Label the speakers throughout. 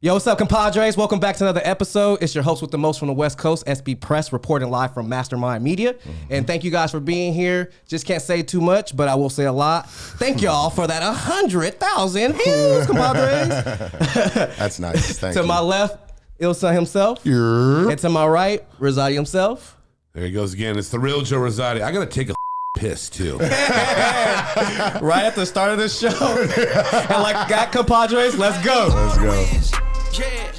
Speaker 1: Yo, what's up, compadres? Welcome back to another episode. It's your host with the most from the West Coast, SB Press, reporting live from Mastermind Media. And thank you guys for being here. Just can't say too much, but I will say a lot. Thank y'all for that 100,000 views, compadres.
Speaker 2: That's nice. Thank
Speaker 1: you. To my left, Ilsa himself. And to my right, Rosati himself.
Speaker 3: There he goes again. It's the real Joe Rosati. I gotta take a piss too.
Speaker 1: Right at the start of the show. And like that, compadres, let's go.
Speaker 2: Let's go.
Speaker 4: Yeah,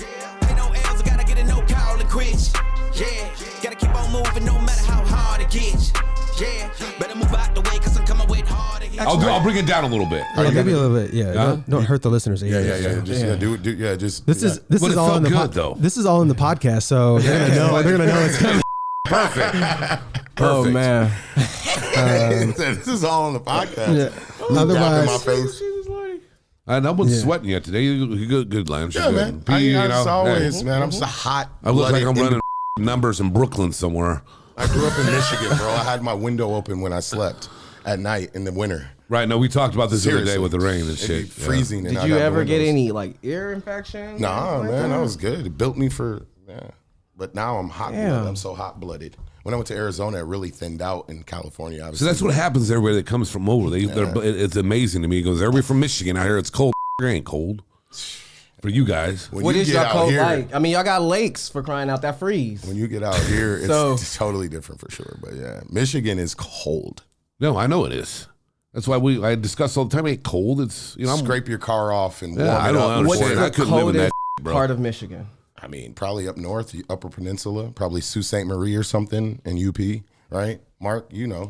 Speaker 4: ain't no L's, I gotta get a no call and quit. Yeah, gotta keep on moving no matter how hard it gets. Yeah, better move out the way cause I'm coming with hard again.
Speaker 3: I'll bring it down a little bit.
Speaker 5: Maybe a little bit, yeah.
Speaker 3: Huh?
Speaker 5: Don't hurt the listeners.
Speaker 2: Yeah.
Speaker 5: This is all in the
Speaker 3: good though.
Speaker 5: This is all in the podcast, so they're gonna know it's coming.
Speaker 3: Perfect.
Speaker 1: Oh man.
Speaker 2: This is all on the podcast.
Speaker 5: Yeah.
Speaker 2: Otherwise,
Speaker 5: Otherwise,
Speaker 2: my face.
Speaker 3: No one's sweating yet today. You good, Lance.
Speaker 2: Yeah, man. It's always, man. I'm so hot.
Speaker 3: I look like I'm running numbers in Brooklyn somewhere.
Speaker 2: I grew up in Michigan, bro. I had my window open when I slept at night in the winter.
Speaker 3: Right. No, we talked about this the other day
Speaker 2: Seriously.
Speaker 3: with the rain and
Speaker 2: It'd
Speaker 3: shit.
Speaker 2: be freezing.
Speaker 1: Did you ever get any like ear infection?
Speaker 2: Nah,
Speaker 1: like
Speaker 2: man.
Speaker 1: that?
Speaker 2: I was good. It built me for, But now I'm hot blooded. I'm so hot blooded. When I went to Arizona, it really thinned out in California. Obviously.
Speaker 3: So that's what happens everywhere that comes from over. It's amazing to me. It goes, everybody from Michigan out here, it's cold. It ain't cold. For you guys.
Speaker 2: When
Speaker 1: What
Speaker 2: you
Speaker 1: is
Speaker 2: get
Speaker 1: y'all
Speaker 2: out
Speaker 1: cold
Speaker 2: here,
Speaker 1: like? I mean, y'all got lakes for crying out, that freeze.
Speaker 2: When you get out here, it's totally different for sure. But yeah, Michigan is cold.
Speaker 3: No, I know it is. That's why I discuss all the time. It ain't cold. It's
Speaker 2: Scrape your car off and warm
Speaker 3: I
Speaker 2: it
Speaker 3: don't
Speaker 2: up.
Speaker 3: understand.
Speaker 1: What's the
Speaker 3: I couldn't live in that,
Speaker 1: coldest
Speaker 3: bro.
Speaker 1: part of Michigan?
Speaker 2: I mean, probably up north, the Upper Peninsula, probably Sault Ste. Marie or something in UP, right? Mark, you know.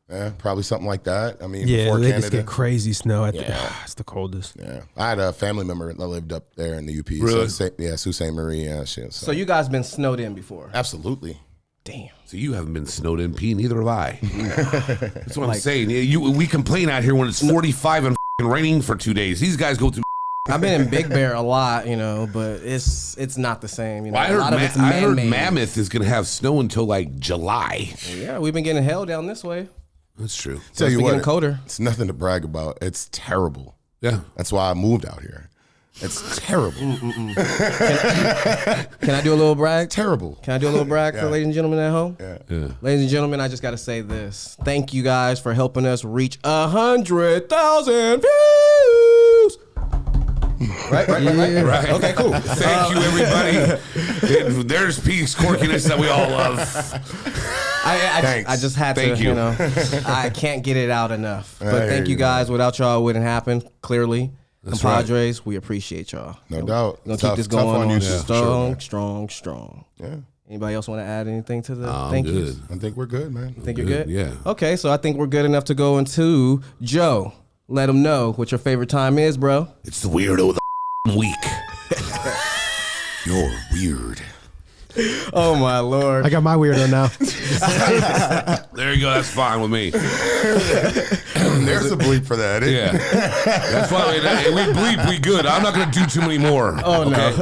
Speaker 2: Yeah, probably something like that. I mean,
Speaker 5: yeah,
Speaker 2: before
Speaker 5: they
Speaker 2: Canada.
Speaker 5: just get crazy snow.
Speaker 2: Yeah.
Speaker 5: It's the coldest.
Speaker 2: Yeah. I had a family member that lived up there in the UP.
Speaker 3: Really?
Speaker 2: So, Sault Ste. Marie, yeah, shit.
Speaker 1: So you guys been snowed in before?
Speaker 2: Absolutely.
Speaker 1: Damn.
Speaker 3: So you haven't been snowed in, P. Neither have I. That's what I'm saying. We complain out here when it's 45 and raining for 2 days. These guys go through.
Speaker 1: I've been in Big Bear a lot, but it's not the same.
Speaker 3: Well, I
Speaker 1: a lot of it's
Speaker 3: I heard
Speaker 1: man-made.
Speaker 3: Mammoth is going to have snow until like July.
Speaker 1: Yeah, we've been getting hell down this way.
Speaker 3: That's true.
Speaker 2: Tell you
Speaker 1: been
Speaker 2: what,
Speaker 1: getting colder.
Speaker 2: It's nothing to brag about. It's terrible.
Speaker 3: Yeah.
Speaker 2: That's why I moved out here. It's terrible.
Speaker 1: Can I do a little brag?
Speaker 2: Terrible.
Speaker 1: Can I do a little brag for ladies and gentlemen at home?
Speaker 3: Yeah.
Speaker 1: Ladies and gentlemen, I just got to say this. Thank you guys for helping us reach 100,000 views. Right.
Speaker 3: Okay, cool. Thank you, everybody. There's peace quirkiness that we all love.
Speaker 2: Thanks.
Speaker 1: I just had
Speaker 3: Thank
Speaker 1: to,
Speaker 3: you.
Speaker 1: I can't get it out enough. But
Speaker 2: I
Speaker 1: thank
Speaker 2: hear
Speaker 1: you
Speaker 2: you,
Speaker 1: guys. Without y'all, it wouldn't happen, clearly.
Speaker 3: That's
Speaker 1: Compadres, we appreciate y'all.
Speaker 2: No doubt.
Speaker 1: We're going to
Speaker 2: Tough-
Speaker 1: keep this
Speaker 2: tough
Speaker 1: going
Speaker 2: on you
Speaker 1: on
Speaker 2: too, for
Speaker 1: strong,
Speaker 2: sure,
Speaker 1: strong.
Speaker 2: Yeah.
Speaker 1: Anybody else want to add anything to the
Speaker 3: I'm
Speaker 1: thank
Speaker 3: good.
Speaker 1: yous?
Speaker 2: I think we're good, man.
Speaker 1: Think you're good?
Speaker 3: Yeah.
Speaker 1: Okay, so I think we're good enough to go into Joe. Let them know what your favorite time is, bro.
Speaker 3: It's the weirdo of the week.
Speaker 2: You're weird.
Speaker 1: Oh my Lord.
Speaker 5: I got my weirdo now.
Speaker 3: There you go. That's fine with me.
Speaker 2: There's a bleep for that.
Speaker 3: Yeah. That's why we bleep. We good. I'm not going to do too many more.
Speaker 1: Oh, no.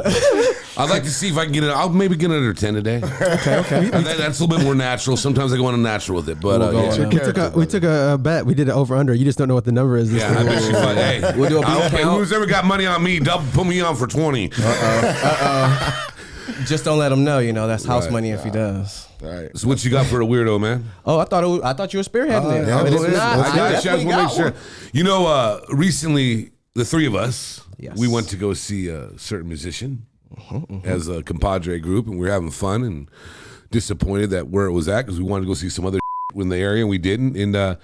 Speaker 3: I'd like to see if I can get it. I'll maybe get under 10 today. Okay. That's a little bit more natural. Sometimes I go unnatural with it, but
Speaker 1: We'll go
Speaker 3: yeah.
Speaker 1: on.
Speaker 5: We took a bet. We did it over under. You just don't know what the number is.
Speaker 3: Yeah, I bet you fun. Hey,
Speaker 1: We'll do a beat count.
Speaker 3: who's ever got money on me, put me on for 20.
Speaker 1: Just don't let him know, that's house
Speaker 3: Right.
Speaker 1: money if he does.
Speaker 2: All right.
Speaker 3: So what you got for a weirdo, man?
Speaker 1: Oh, I thought you were spearheading it.
Speaker 2: yeah,
Speaker 1: But it's
Speaker 2: let's-
Speaker 1: not.
Speaker 2: let's
Speaker 1: I
Speaker 2: do it.
Speaker 3: I just
Speaker 1: definitely
Speaker 3: want to make
Speaker 1: got
Speaker 3: sure.
Speaker 1: one.
Speaker 3: Recently, the three of us,
Speaker 1: Yes.
Speaker 3: we went to go see a certain musician as a compadre group, and we were having fun and disappointed that where it was at because we wanted to go see some other in the area, and we didn't. And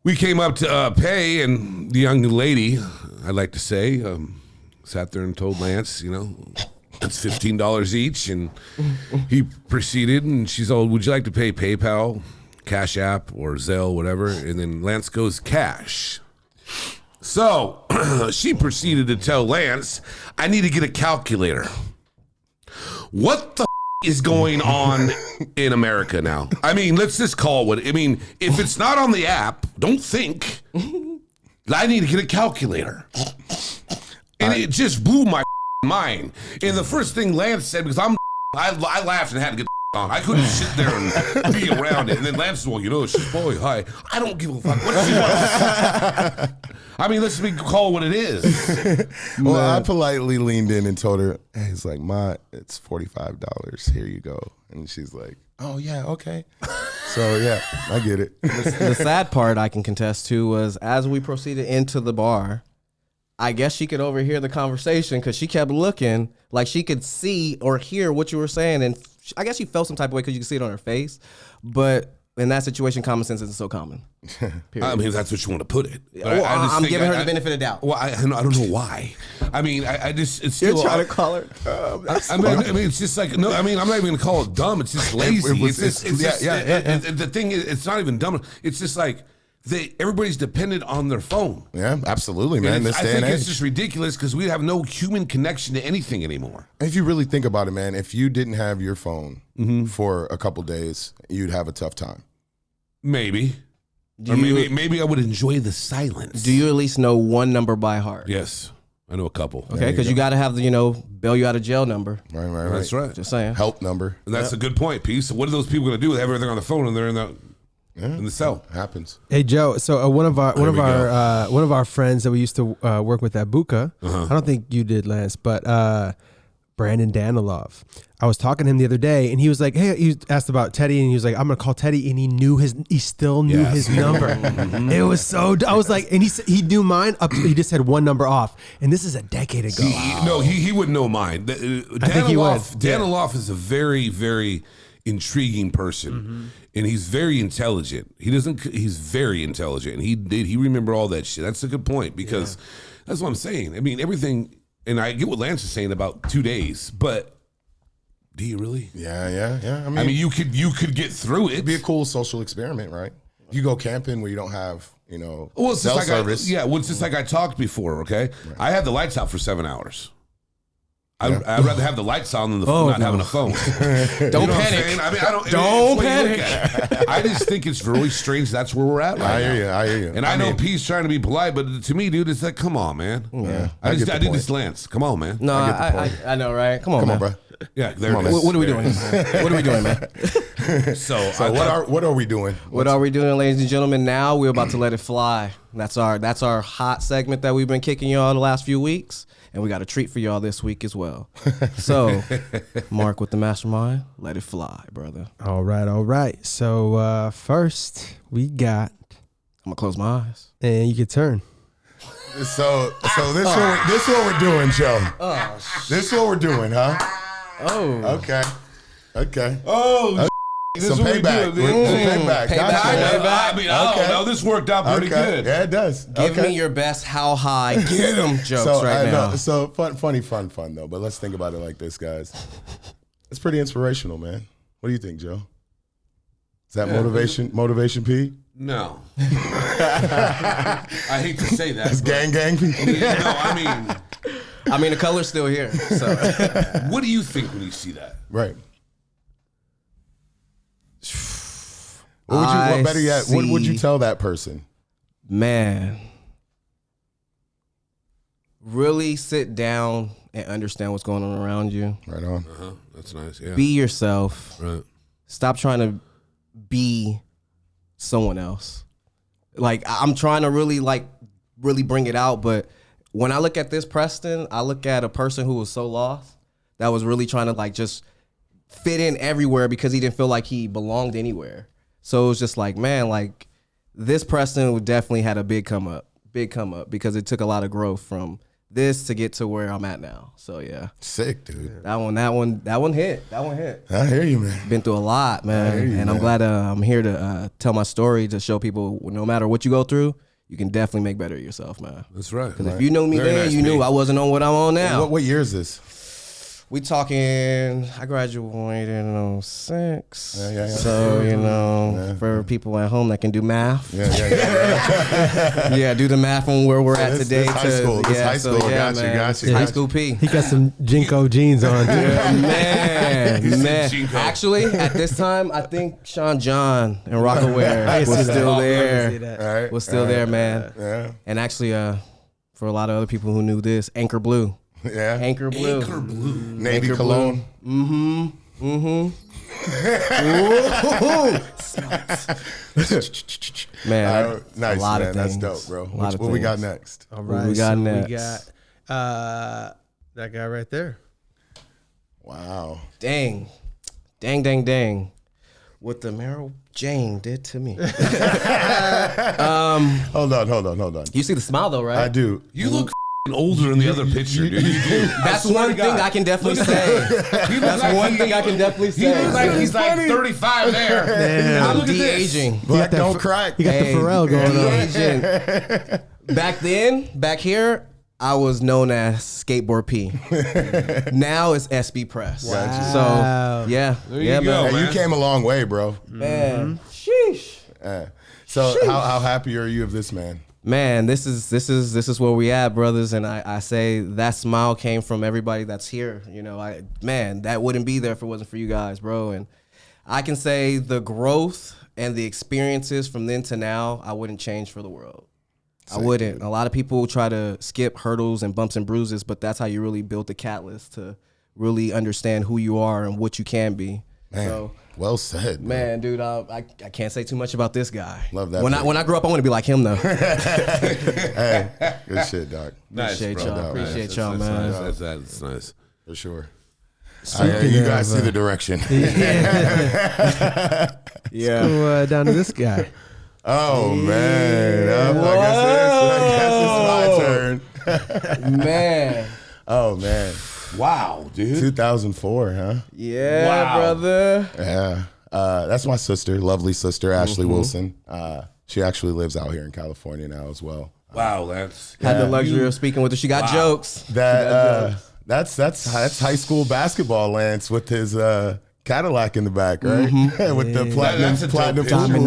Speaker 3: we came up to pay, and the young lady, I'd like to say, sat there and told Lance, it's $15 each, and he proceeded, and she's all, would you like to pay PayPal, Cash App, or Zelle, whatever? And then Lance goes, cash. So she proceeded to tell Lance, I need to get a calculator. What the is going on in America now? I mean, let's just call it what, if it's not on the app, don't think. I need to get a calculator. And it just blew my mind. And the first thing Lance said, because I laughed and had to get on. I couldn't sit there and be around it. And then Lance is, well, you know, it's just boy, hi. I don't give a fuck what she wants. I mean, let's be call what it is.
Speaker 2: Well, I politely leaned in and told her, hey, it's like, Ma, it's $45. Here you go. And she's like, oh, yeah, okay. So, yeah, I get it.
Speaker 1: The sad part I can contest to was as we proceeded into the bar, I guess she could overhear the conversation because she kept looking like she could see or hear what you were saying. And I guess she felt some type of way because you could see it on her face. But in that situation, common sense isn't so common.
Speaker 3: I mean, that's what you want to put it. But
Speaker 1: Well,
Speaker 3: I just
Speaker 1: I'm
Speaker 3: think
Speaker 1: giving her the benefit of doubt.
Speaker 3: Well, I don't know why. I mean, I just, it's still.
Speaker 5: You're trying to call her.
Speaker 3: I mean, it's just like, no, I mean, I'm not even going to call it dumb. It's just lazy. The thing is, it's not even dumb. It's just like, everybody's dependent on their phone.
Speaker 2: Yeah, absolutely, man. This
Speaker 3: I
Speaker 2: day
Speaker 3: think
Speaker 2: and
Speaker 3: it's
Speaker 2: age.
Speaker 3: just ridiculous because we have no human connection to anything anymore.
Speaker 2: If you really think about it, man, if you didn't have your phone for a couple days, you'd have a tough time.
Speaker 3: Maybe. Maybe I would enjoy the silence.
Speaker 1: Do you at least know one number by heart?
Speaker 3: Yes. I know a couple.
Speaker 1: Okay, because you got to have the, bail you out of jail number.
Speaker 2: Right.
Speaker 3: That's right.
Speaker 1: Just saying.
Speaker 2: Help number.
Speaker 3: And that's a good point, P. So what are those people going to do with everything on the phone and they're in the cell?
Speaker 2: Happens.
Speaker 5: Hey Joe, so one of our friends that we used to work with at Buka, I don't think you did, Lance, but Brandon Danilov. I was talking to him the other day, and he was like, "Hey," he asked about Teddy, and he was like, "I'm gonna call Teddy," and he still knew his number. It was so. I was like, and he knew mine. He just had one number off, and this is a decade ago.
Speaker 3: He wouldn't know mine.
Speaker 5: I think he would.
Speaker 3: Danilov is a very, very intriguing person, and he's very intelligent. He's very intelligent, and he remember all that shit. That's a good point because that's what I'm saying. I mean, everything, and I get what Lance is saying about 2 days, but do you really?
Speaker 2: Yeah.
Speaker 3: I mean, you could get through it.
Speaker 2: It'd be a cool social experiment, right? You go camping where you don't have,
Speaker 3: Well, it's
Speaker 2: cell
Speaker 3: just like
Speaker 2: service.
Speaker 3: it's just like I talked before. Okay, I had the lights out for 7 hours. I'd rather have the lights on than not having a phone.
Speaker 1: Don't panic.
Speaker 3: I mean, I don't.
Speaker 1: Don't
Speaker 3: panic. I just think it's really strange. That's where we're at right now.
Speaker 2: I hear you.
Speaker 3: And I know P's trying to be polite, but to me, dude, it's like, come on, man.
Speaker 2: Yeah,
Speaker 3: I
Speaker 2: get the
Speaker 3: did
Speaker 2: point.
Speaker 3: this, Lance. Come on, man.
Speaker 1: No, I know, right? Come on,
Speaker 2: bro.
Speaker 3: Yeah, there
Speaker 2: Come
Speaker 3: it
Speaker 2: on,
Speaker 3: is.
Speaker 1: What are we doing? What are we doing, man?
Speaker 3: So
Speaker 2: what are we doing?
Speaker 1: What are we doing, ladies and gentlemen? Now we're about to let it fly. That's our hot segment that we've been kicking y'all the last few weeks, and we got a treat for y'all this week as well. So, Mark with the mastermind, let it fly, brother.
Speaker 5: All right. So first we got,
Speaker 1: I'm gonna close my eyes.
Speaker 5: and you can turn.
Speaker 2: So this what we're doing, Joe. This is what we're doing, huh?
Speaker 1: Oh,
Speaker 2: Okay.
Speaker 3: Oh,
Speaker 2: Some payback. Some payback. Gotcha.
Speaker 3: I mean, I don't know. This worked out pretty good.
Speaker 2: Yeah, it does.
Speaker 1: give me your best how high get 'em jokes
Speaker 2: So
Speaker 1: right now.
Speaker 2: So funny though. But let's think about it like this, guys. It's pretty inspirational, man. What do you think, Joe? Is that motivation, P?
Speaker 3: No. I hate to say that.
Speaker 2: It's gang, P?
Speaker 1: I mean, the color's still here. So,
Speaker 3: What do you think when you see that?
Speaker 2: Right. What better yet, what would you tell that person?
Speaker 1: man, really sit down and understand what's going on around you.
Speaker 2: Right on.
Speaker 3: That's nice. Yeah.
Speaker 1: Be yourself.
Speaker 3: Right.
Speaker 1: Stop trying to be someone else. Like, I'm trying to really bring it out, but when I look at this Preston, I look at a person who was so lost, that was really trying to just fit in everywhere because he didn't feel like he belonged anywhere. So it was just like, man, this Preston definitely had a big come up because it took a lot of growth from this to get to where I'm at now. So yeah,
Speaker 2: Sick, dude.
Speaker 1: that one hit.
Speaker 2: I hear you, man.
Speaker 1: Been through a lot, man, and I'm glad I'm here to tell my story to show people no matter what you go through, you can definitely make better of yourself, man.
Speaker 3: That's right.
Speaker 1: Because if you knew me
Speaker 3: Very
Speaker 1: then,
Speaker 3: nice,
Speaker 1: you knew
Speaker 3: P.
Speaker 1: I wasn't on what I'm on now.
Speaker 2: What year is this?
Speaker 1: We talking, I graduated in 06.
Speaker 2: Yeah.
Speaker 1: So, for people at home that can do math.
Speaker 2: Yeah.
Speaker 1: Yeah, do the math on where we're at today.
Speaker 2: This high school. This high school.
Speaker 1: Yeah,
Speaker 2: Got you,
Speaker 1: man.
Speaker 2: got you.
Speaker 1: High school P.
Speaker 5: He got some Jinko jeans on. Too.
Speaker 1: Man.
Speaker 3: Jinko.
Speaker 1: Actually, at this time, I think Sean John and Rockaware was still there.
Speaker 2: All right.
Speaker 1: Was still there, man.
Speaker 2: Yeah.
Speaker 1: And actually, for a lot of other people who knew this, Anchor Blue.
Speaker 2: Yeah.
Speaker 1: Anchor Blue.
Speaker 3: Anchor Blue.
Speaker 2: Navy
Speaker 1: Anchor
Speaker 2: cologne.
Speaker 1: Mm-hmm. Man,
Speaker 2: Nice,
Speaker 1: a lot
Speaker 2: man.
Speaker 1: of
Speaker 2: That's
Speaker 1: things.
Speaker 2: dope, bro.
Speaker 1: A lot of
Speaker 2: What we got
Speaker 1: things.
Speaker 2: next?
Speaker 5: All
Speaker 1: What
Speaker 5: right,
Speaker 1: we got
Speaker 5: so
Speaker 1: next?
Speaker 5: we got that guy right there.
Speaker 2: Wow.
Speaker 1: Dang. What the Mary Jane did to me.
Speaker 2: Hold on.
Speaker 1: You see the smile though, right?
Speaker 2: I do.
Speaker 3: You look older in the other picture, dude. You do.
Speaker 1: That's one thing I can definitely say. That's one thing I can definitely
Speaker 3: He
Speaker 1: say.
Speaker 3: looks like he's like 35 there. Now
Speaker 1: I'm
Speaker 3: look at this.
Speaker 1: de-aging.
Speaker 2: Black don't crack.
Speaker 5: You got the Pharrell going on.
Speaker 1: De-aging. Back here, I was known as Skateboard P. Now it's SB Press.
Speaker 2: Wow.
Speaker 1: So yeah,
Speaker 3: There you
Speaker 1: yeah,
Speaker 3: go,
Speaker 1: man.
Speaker 2: Hey, you
Speaker 3: man.
Speaker 2: came a long way, bro.
Speaker 1: Man, sheesh.
Speaker 2: So how happy are you of this, man?
Speaker 1: Man, this is where we at, brothers, and I say that smile came from everybody that's here. You know, that wouldn't be there if it wasn't for you guys, bro. And I can say the growth and the experiences from then to now, I wouldn't change for the world. I wouldn't. A lot of people try to skip hurdles and bumps and bruises, but that's how you really build the catalyst to really understand who you are and what you can be.
Speaker 2: Man,
Speaker 1: So,
Speaker 2: well said.
Speaker 1: man, dude, I can't say too much about this guy.
Speaker 2: Love that
Speaker 1: When
Speaker 2: pick.
Speaker 1: I grow up, I want to be like him, though.
Speaker 2: Hey, good shit, Doc.
Speaker 3: Nice,
Speaker 1: Appreciate
Speaker 3: bro.
Speaker 1: y'all. Appreciate y'all,
Speaker 3: That's
Speaker 1: man.
Speaker 3: nice. That's nice.
Speaker 2: For sure.
Speaker 5: Speaking
Speaker 2: You guys
Speaker 5: of,
Speaker 2: see the direction.
Speaker 1: Yeah.
Speaker 5: Go down to this guy.
Speaker 2: Oh, man. I guess it's my turn.
Speaker 1: Man.
Speaker 2: Oh, man.
Speaker 3: Wow, dude.
Speaker 2: 2004, huh?
Speaker 1: Yeah,
Speaker 3: Wow.
Speaker 1: brother.
Speaker 2: Yeah. That's my sister, lovely sister, Ashley Wilson. She actually lives out here in California now as well.
Speaker 3: Wow, Lance.
Speaker 1: Had the luxury of speaking with her. She got jokes.
Speaker 2: That's high school basketball, Lance, with his Cadillac in the back, right? With the
Speaker 3: That's a dope
Speaker 2: platinum
Speaker 3: picture.
Speaker 2: full,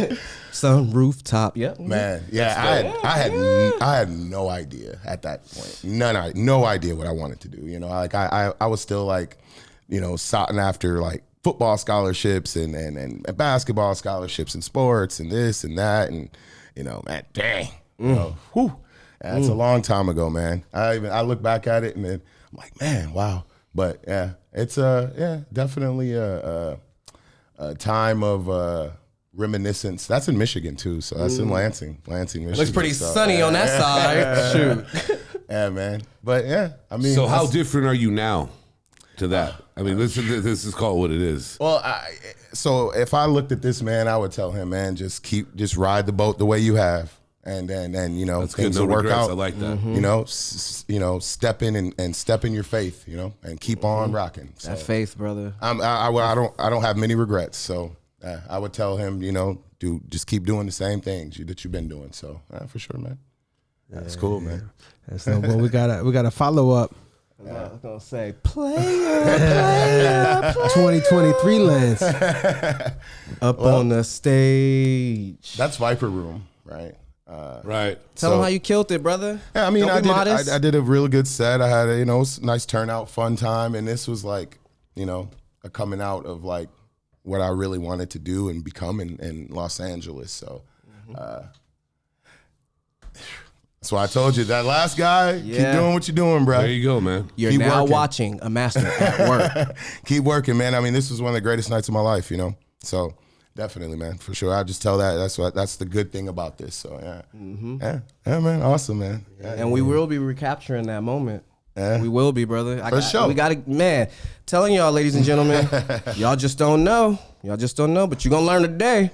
Speaker 2: right?
Speaker 1: Some rooftop. Yep.
Speaker 2: Man, yeah, I had no idea at that point. No idea what I wanted to do. You know, like I was still like, you know, sought after like football scholarships and basketball scholarships and sports and this and that, and you know, man, dang, you know, whew, that's a long time ago, man. I look back at it and then I'm like, man, wow. But yeah, it's definitely a time of reminiscence. That's in Michigan too, so that's in Lansing, Michigan.
Speaker 1: Looks pretty
Speaker 2: so,
Speaker 1: sunny on that side. Shoot.
Speaker 2: Yeah, man. But yeah, I mean,
Speaker 3: So how different are you now to that? I mean, this is called what it is.
Speaker 2: Well, so if I looked at this man, I would tell him, man, just ride the boat the way you have, and then you know
Speaker 3: That's good.
Speaker 2: things
Speaker 3: No
Speaker 2: will work
Speaker 3: regrets.
Speaker 2: out.
Speaker 3: I like that.
Speaker 2: You know, step in and step in your faith, you know, and keep on rocking. So
Speaker 1: That faith, brother.
Speaker 2: I don't have many regrets. So I would tell him, you know, just keep doing the same things that you've been doing. So for sure, man. That's cool, man.
Speaker 5: That's no, well, we got a follow up.
Speaker 1: I was gonna say player.
Speaker 5: 2023 Lance.
Speaker 1: Up on the stage.
Speaker 2: That's Viper Room, right?
Speaker 3: Right.
Speaker 1: Tell them how you killed it, brother.
Speaker 2: Yeah, I mean,
Speaker 1: Don't be modest.
Speaker 2: I did a really good set. I had a, you know, nice turnout, fun time, and this was like, you know, a coming out of like what I really wanted to do and become in Los Angeles. So that's why I told you that last guy, keep doing what you're doing, bro.
Speaker 3: There you go, man.
Speaker 1: You're
Speaker 2: Keep
Speaker 1: now
Speaker 2: working.
Speaker 1: watching a master at work.
Speaker 2: Keep working, man. I mean, this was one of the greatest nights of my life, you know. So definitely, man, for sure. I just tell that's the good thing about this. So yeah, man, awesome, man. Yeah,
Speaker 1: And we will be recapturing that moment.
Speaker 2: Yeah.
Speaker 1: We will be, brother.
Speaker 2: For sure.
Speaker 1: We got to, man, telling y'all, ladies and gentlemen, y'all just don't know. Y'all just don't know, but you're going to learn today.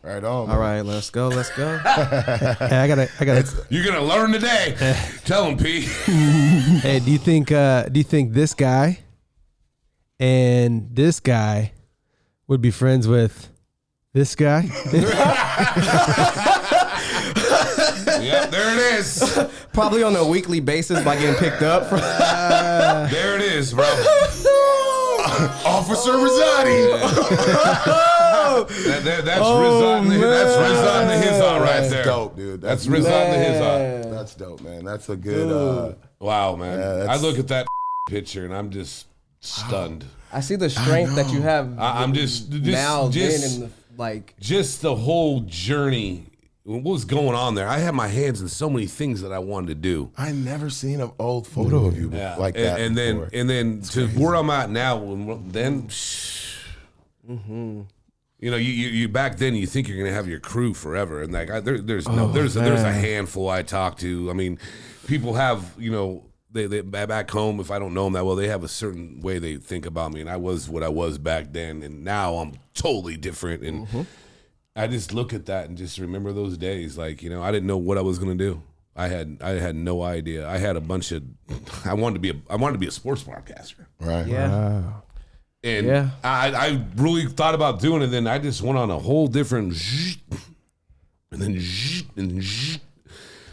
Speaker 2: Right on. Man.
Speaker 1: All right, let's go.
Speaker 5: Hey, I gotta.
Speaker 3: You're gonna learn today. Tell him, P.
Speaker 5: Hey, do you think this guy and this guy would be friends with this guy?
Speaker 3: Yep, there it is.
Speaker 1: Probably on a weekly basis by getting picked up.
Speaker 3: There it is, bro.
Speaker 2: Officer Rosati.
Speaker 3: That's Rizan the Hizan right
Speaker 2: That's
Speaker 3: there.
Speaker 2: dope, dude.
Speaker 3: That's Rizan the Hizan.
Speaker 2: That's dope, man. That's a good.
Speaker 3: Wow, man.
Speaker 2: Yeah,
Speaker 3: I look at that picture and I'm just stunned.
Speaker 1: I see the strength that you have
Speaker 3: I'm just
Speaker 1: now then in the, like.
Speaker 3: just the whole journey what was going on there. I had my hands in so many things that I wanted to do.
Speaker 2: I never seen an old photo of you like that.
Speaker 3: And
Speaker 2: before.
Speaker 3: then to where I'm at now, you know, you back then you think you're gonna have your crew forever, and like there's a handful I talk to. I mean, people have, you know, they back home, if I don't know them that well, they have a certain way they think about me, and I was what I was back then, and now I'm totally different. And I just look at that and just remember those days. Like, you know, I didn't know what I was gonna do. I had no idea. I had a bunch of I wanted to be a sports broadcaster.
Speaker 2: Right.
Speaker 1: Yeah.
Speaker 5: Wow.
Speaker 3: And I really thought about doing it, and then I just went on a whole different and then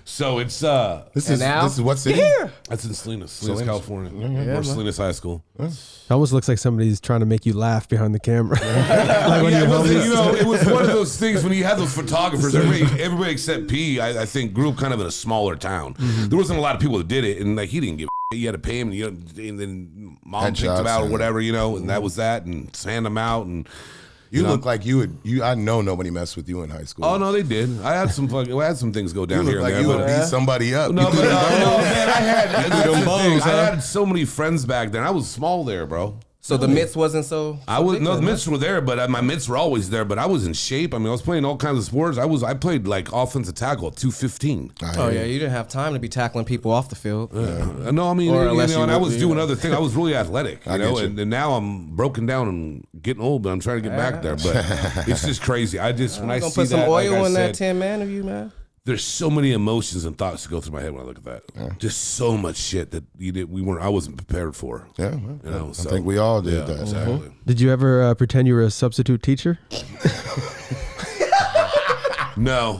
Speaker 3: so it's
Speaker 2: This is what city?
Speaker 3: that's in Salinas, California. Or Salinas High School.
Speaker 5: It almost looks like somebody's trying to make you laugh behind the camera. Like when
Speaker 3: It was one of those things when you had those photographers. Everybody except P, I think, grew up kind of in a smaller town. There wasn't a lot of people that did it, and like he didn't give. You had to pay him, and then mom picked him out or whatever, you know, and that was that, and hand him out, and
Speaker 2: you look like you would. I know nobody messed with you in high school.
Speaker 3: Oh no, they did. I had some things go down here.
Speaker 2: Like
Speaker 3: and there,
Speaker 2: you would beat somebody up.
Speaker 3: No, man, I had so many friends back then. I was small there, bro.
Speaker 1: So the mitts wasn't so.
Speaker 3: The mitts were there, but my mitts were always there. But I was in shape. I mean, I was playing all kinds of sports. I played like offensive tackle at 215.
Speaker 1: Oh yeah, you didn't have time to be tackling people off the field.
Speaker 3: No, I mean, and I was doing other things. I was really athletic, you know. And now I'm broken down and getting old, but I'm trying to get back there. But it's just crazy. When I see that,
Speaker 1: put some oil
Speaker 3: like
Speaker 1: in that 10 man of you, man.
Speaker 3: There's so many emotions and thoughts that go through my head when I look at that. Yeah. Just so much shit that I wasn't prepared for.
Speaker 2: Yeah,
Speaker 3: you know,
Speaker 2: I think we all did that.
Speaker 3: Exactly.
Speaker 5: Did you ever pretend you were a substitute teacher?
Speaker 3: No,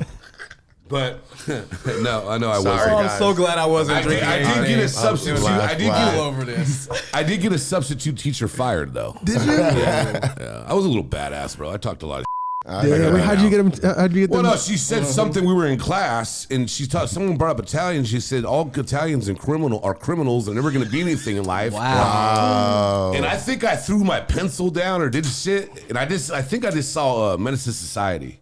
Speaker 3: but no, I know I wasn't.
Speaker 1: Oh, I'm so glad I wasn't drinking.
Speaker 3: I did get a substitute.
Speaker 1: over this.
Speaker 3: I did get a substitute teacher fired though. Did you? Yeah. I was a little badass, bro. I talked a lot of.
Speaker 5: How'd you get him? How'd you get them?
Speaker 3: Well, no, she said something. We were in class, and someone brought up Italian. She said all Italians are criminals. They're never going to be anything in life.
Speaker 1: Wow.
Speaker 3: And I think I threw my pencil down or did shit, and I think I just saw Menace to Society.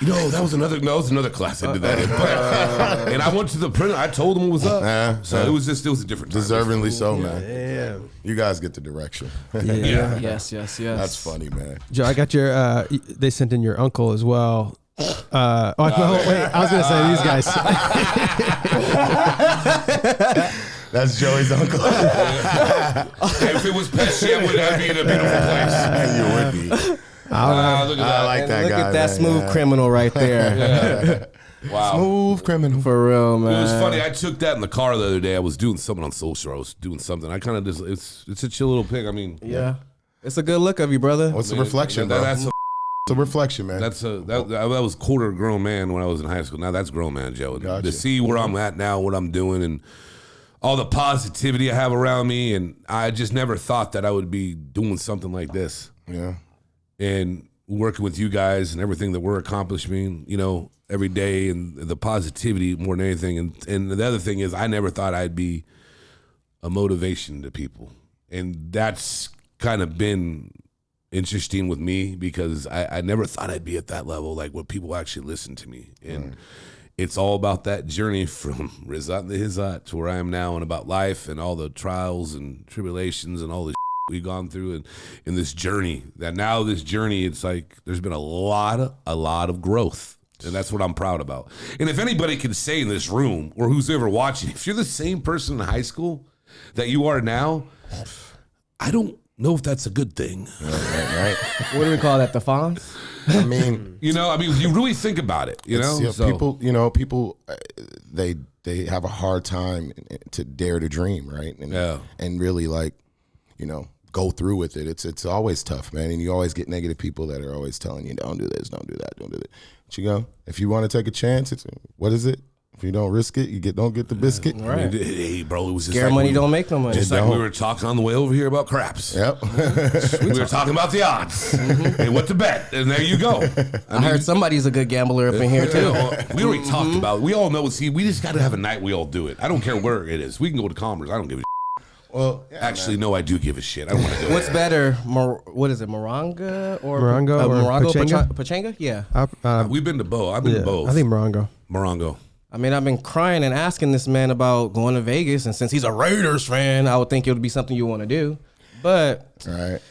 Speaker 3: You know, that was another class I did that in. But, and I went to the printer. I told them what was up. So it was a different time.
Speaker 2: Deservingly so, man.
Speaker 5: Damn.
Speaker 2: You guys get the direction.
Speaker 3: Yeah.
Speaker 1: Yes.
Speaker 2: That's funny, man.
Speaker 5: Joe, I got your. They sent in your uncle as well. Wait, I was gonna say these guys.
Speaker 2: That's Joey's uncle.
Speaker 3: If it was Pesci, I would be in a beautiful place.
Speaker 2: You would be.
Speaker 3: Look at that.
Speaker 2: I like that
Speaker 1: Look
Speaker 2: guy.
Speaker 1: at that smooth criminal right there.
Speaker 3: Wow.
Speaker 2: Smooth criminal.
Speaker 1: For real, man.
Speaker 3: It was funny. I took that in the car the other day. I was doing something on social. I was doing something. I kind of just, it's a chill little pic. I mean,
Speaker 1: Yeah. It's a good look of you, brother.
Speaker 2: What's the reflection, bro?
Speaker 3: That's
Speaker 2: It's a reflection, man.
Speaker 3: that was quarter grown man when I was in high school. Now that's grown man, Joe.
Speaker 2: Gotcha.
Speaker 3: To see where I'm at now, what I'm doing, and all the positivity I have around me, and I just never thought that I would be doing something like this.
Speaker 2: Yeah.
Speaker 3: And working with you guys and everything that we're accomplishing, you know, every day, and the positivity more than anything. And the other thing is, I never thought I'd be a motivation to people. And that's kind of been interesting with me because I never thought I'd be at that level, like where people actually listen to me. And it's all about that journey from Rizat to Hizat to where I am now, and about life and all the trials and tribulations and all the we've gone through, and in this journey, it's like there's been a lot of growth, and that's what I'm proud about. And if anybody can say in this room, or who's ever watching, if you're the same person in high school that you are now, I don't know if that's a good thing.
Speaker 2: Right.
Speaker 1: What do we call that? The Fonz?
Speaker 2: I mean,
Speaker 3: you really think about it, you know?
Speaker 2: People, they have a hard time to dare to dream, right? And really, like, you know, go through with it. It's always tough, man. And you always get negative people that are always telling you, don't do this, don't do that, don't do that. But you go, if you want to take a chance, what is it? If you don't risk it, don't get the biscuit.
Speaker 1: Right.
Speaker 3: I mean, hey, bro, it was just
Speaker 1: Scare money don't make no money.
Speaker 3: Just like we were talking on the way over here about craps.
Speaker 2: Yep.
Speaker 3: We were talking about the odds and what to bet, and there you go.
Speaker 1: I heard somebody's a good gambler up in here too.
Speaker 3: We already talked about it. We all know. See, we just got to have a night we all do it. I don't care where it is. We can go to Commerce. I don't give a
Speaker 2: Well, yeah,
Speaker 3: Actually, no, I do give a shit. I don't want to do
Speaker 1: What's
Speaker 3: it.
Speaker 1: better, what is it, Morongo or
Speaker 5: Pachanga?
Speaker 1: Pachanga? Yeah.
Speaker 3: We've been to both. I've been to both.
Speaker 5: I think Morongo.
Speaker 3: Morongo.
Speaker 1: I mean, I've been crying and asking this man about going to Vegas, and since he's a Raiders fan, I would think it would be something you want to do. But
Speaker 2: all right.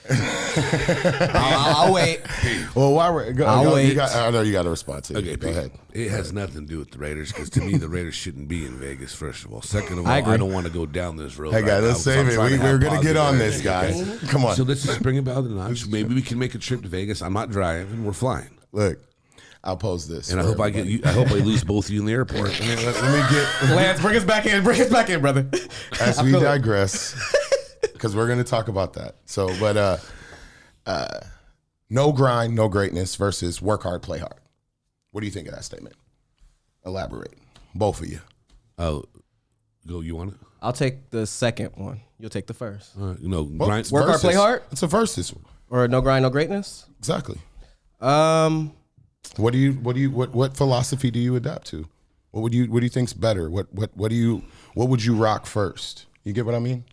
Speaker 1: I'll wait.
Speaker 2: Well, while we're
Speaker 1: I'll wait.
Speaker 2: I know you got a response.
Speaker 3: Okay,
Speaker 2: go ahead.
Speaker 3: It has nothing to do with the Raiders because to me, the Raiders shouldn't be in Vegas, first of all. Second of all,
Speaker 1: I agree.
Speaker 3: I don't want to go down this road.
Speaker 2: Hey,
Speaker 3: right
Speaker 2: guys,
Speaker 3: now
Speaker 2: let's
Speaker 3: 'cause I'm
Speaker 2: save it.
Speaker 3: trying to have
Speaker 2: We're going to get on
Speaker 3: positive
Speaker 2: this,
Speaker 3: energy,
Speaker 2: guys.
Speaker 3: okay?
Speaker 2: Come on.
Speaker 3: So let's just bring it about the notch. Maybe we can make a trip to Vegas. I'm not driving. We're flying.
Speaker 2: Look, I'll pose this.
Speaker 3: And I
Speaker 2: for
Speaker 3: hope I get
Speaker 2: everybody.
Speaker 3: you. I hope I lose both of you in the airport.
Speaker 2: Let me get,
Speaker 1: Lance, bring us back in. Bring us back in, brother.
Speaker 2: as we digress, because we're going to talk about that. So, but no grind, no greatness versus work hard, play hard. What do you think of that statement? Elaborate. Both of you.
Speaker 3: Oh, go. You want it?
Speaker 1: I'll take the second one. You'll take the first.
Speaker 2: Well,
Speaker 3: grind.
Speaker 2: it's
Speaker 1: Work hard, play
Speaker 2: versus.
Speaker 1: hard?
Speaker 2: It's a versus.
Speaker 1: Or no grind, no greatness?
Speaker 2: Exactly.
Speaker 1: Um,
Speaker 2: What philosophy do you adapt to? What do you think's better? What would you rock first? You get what I mean?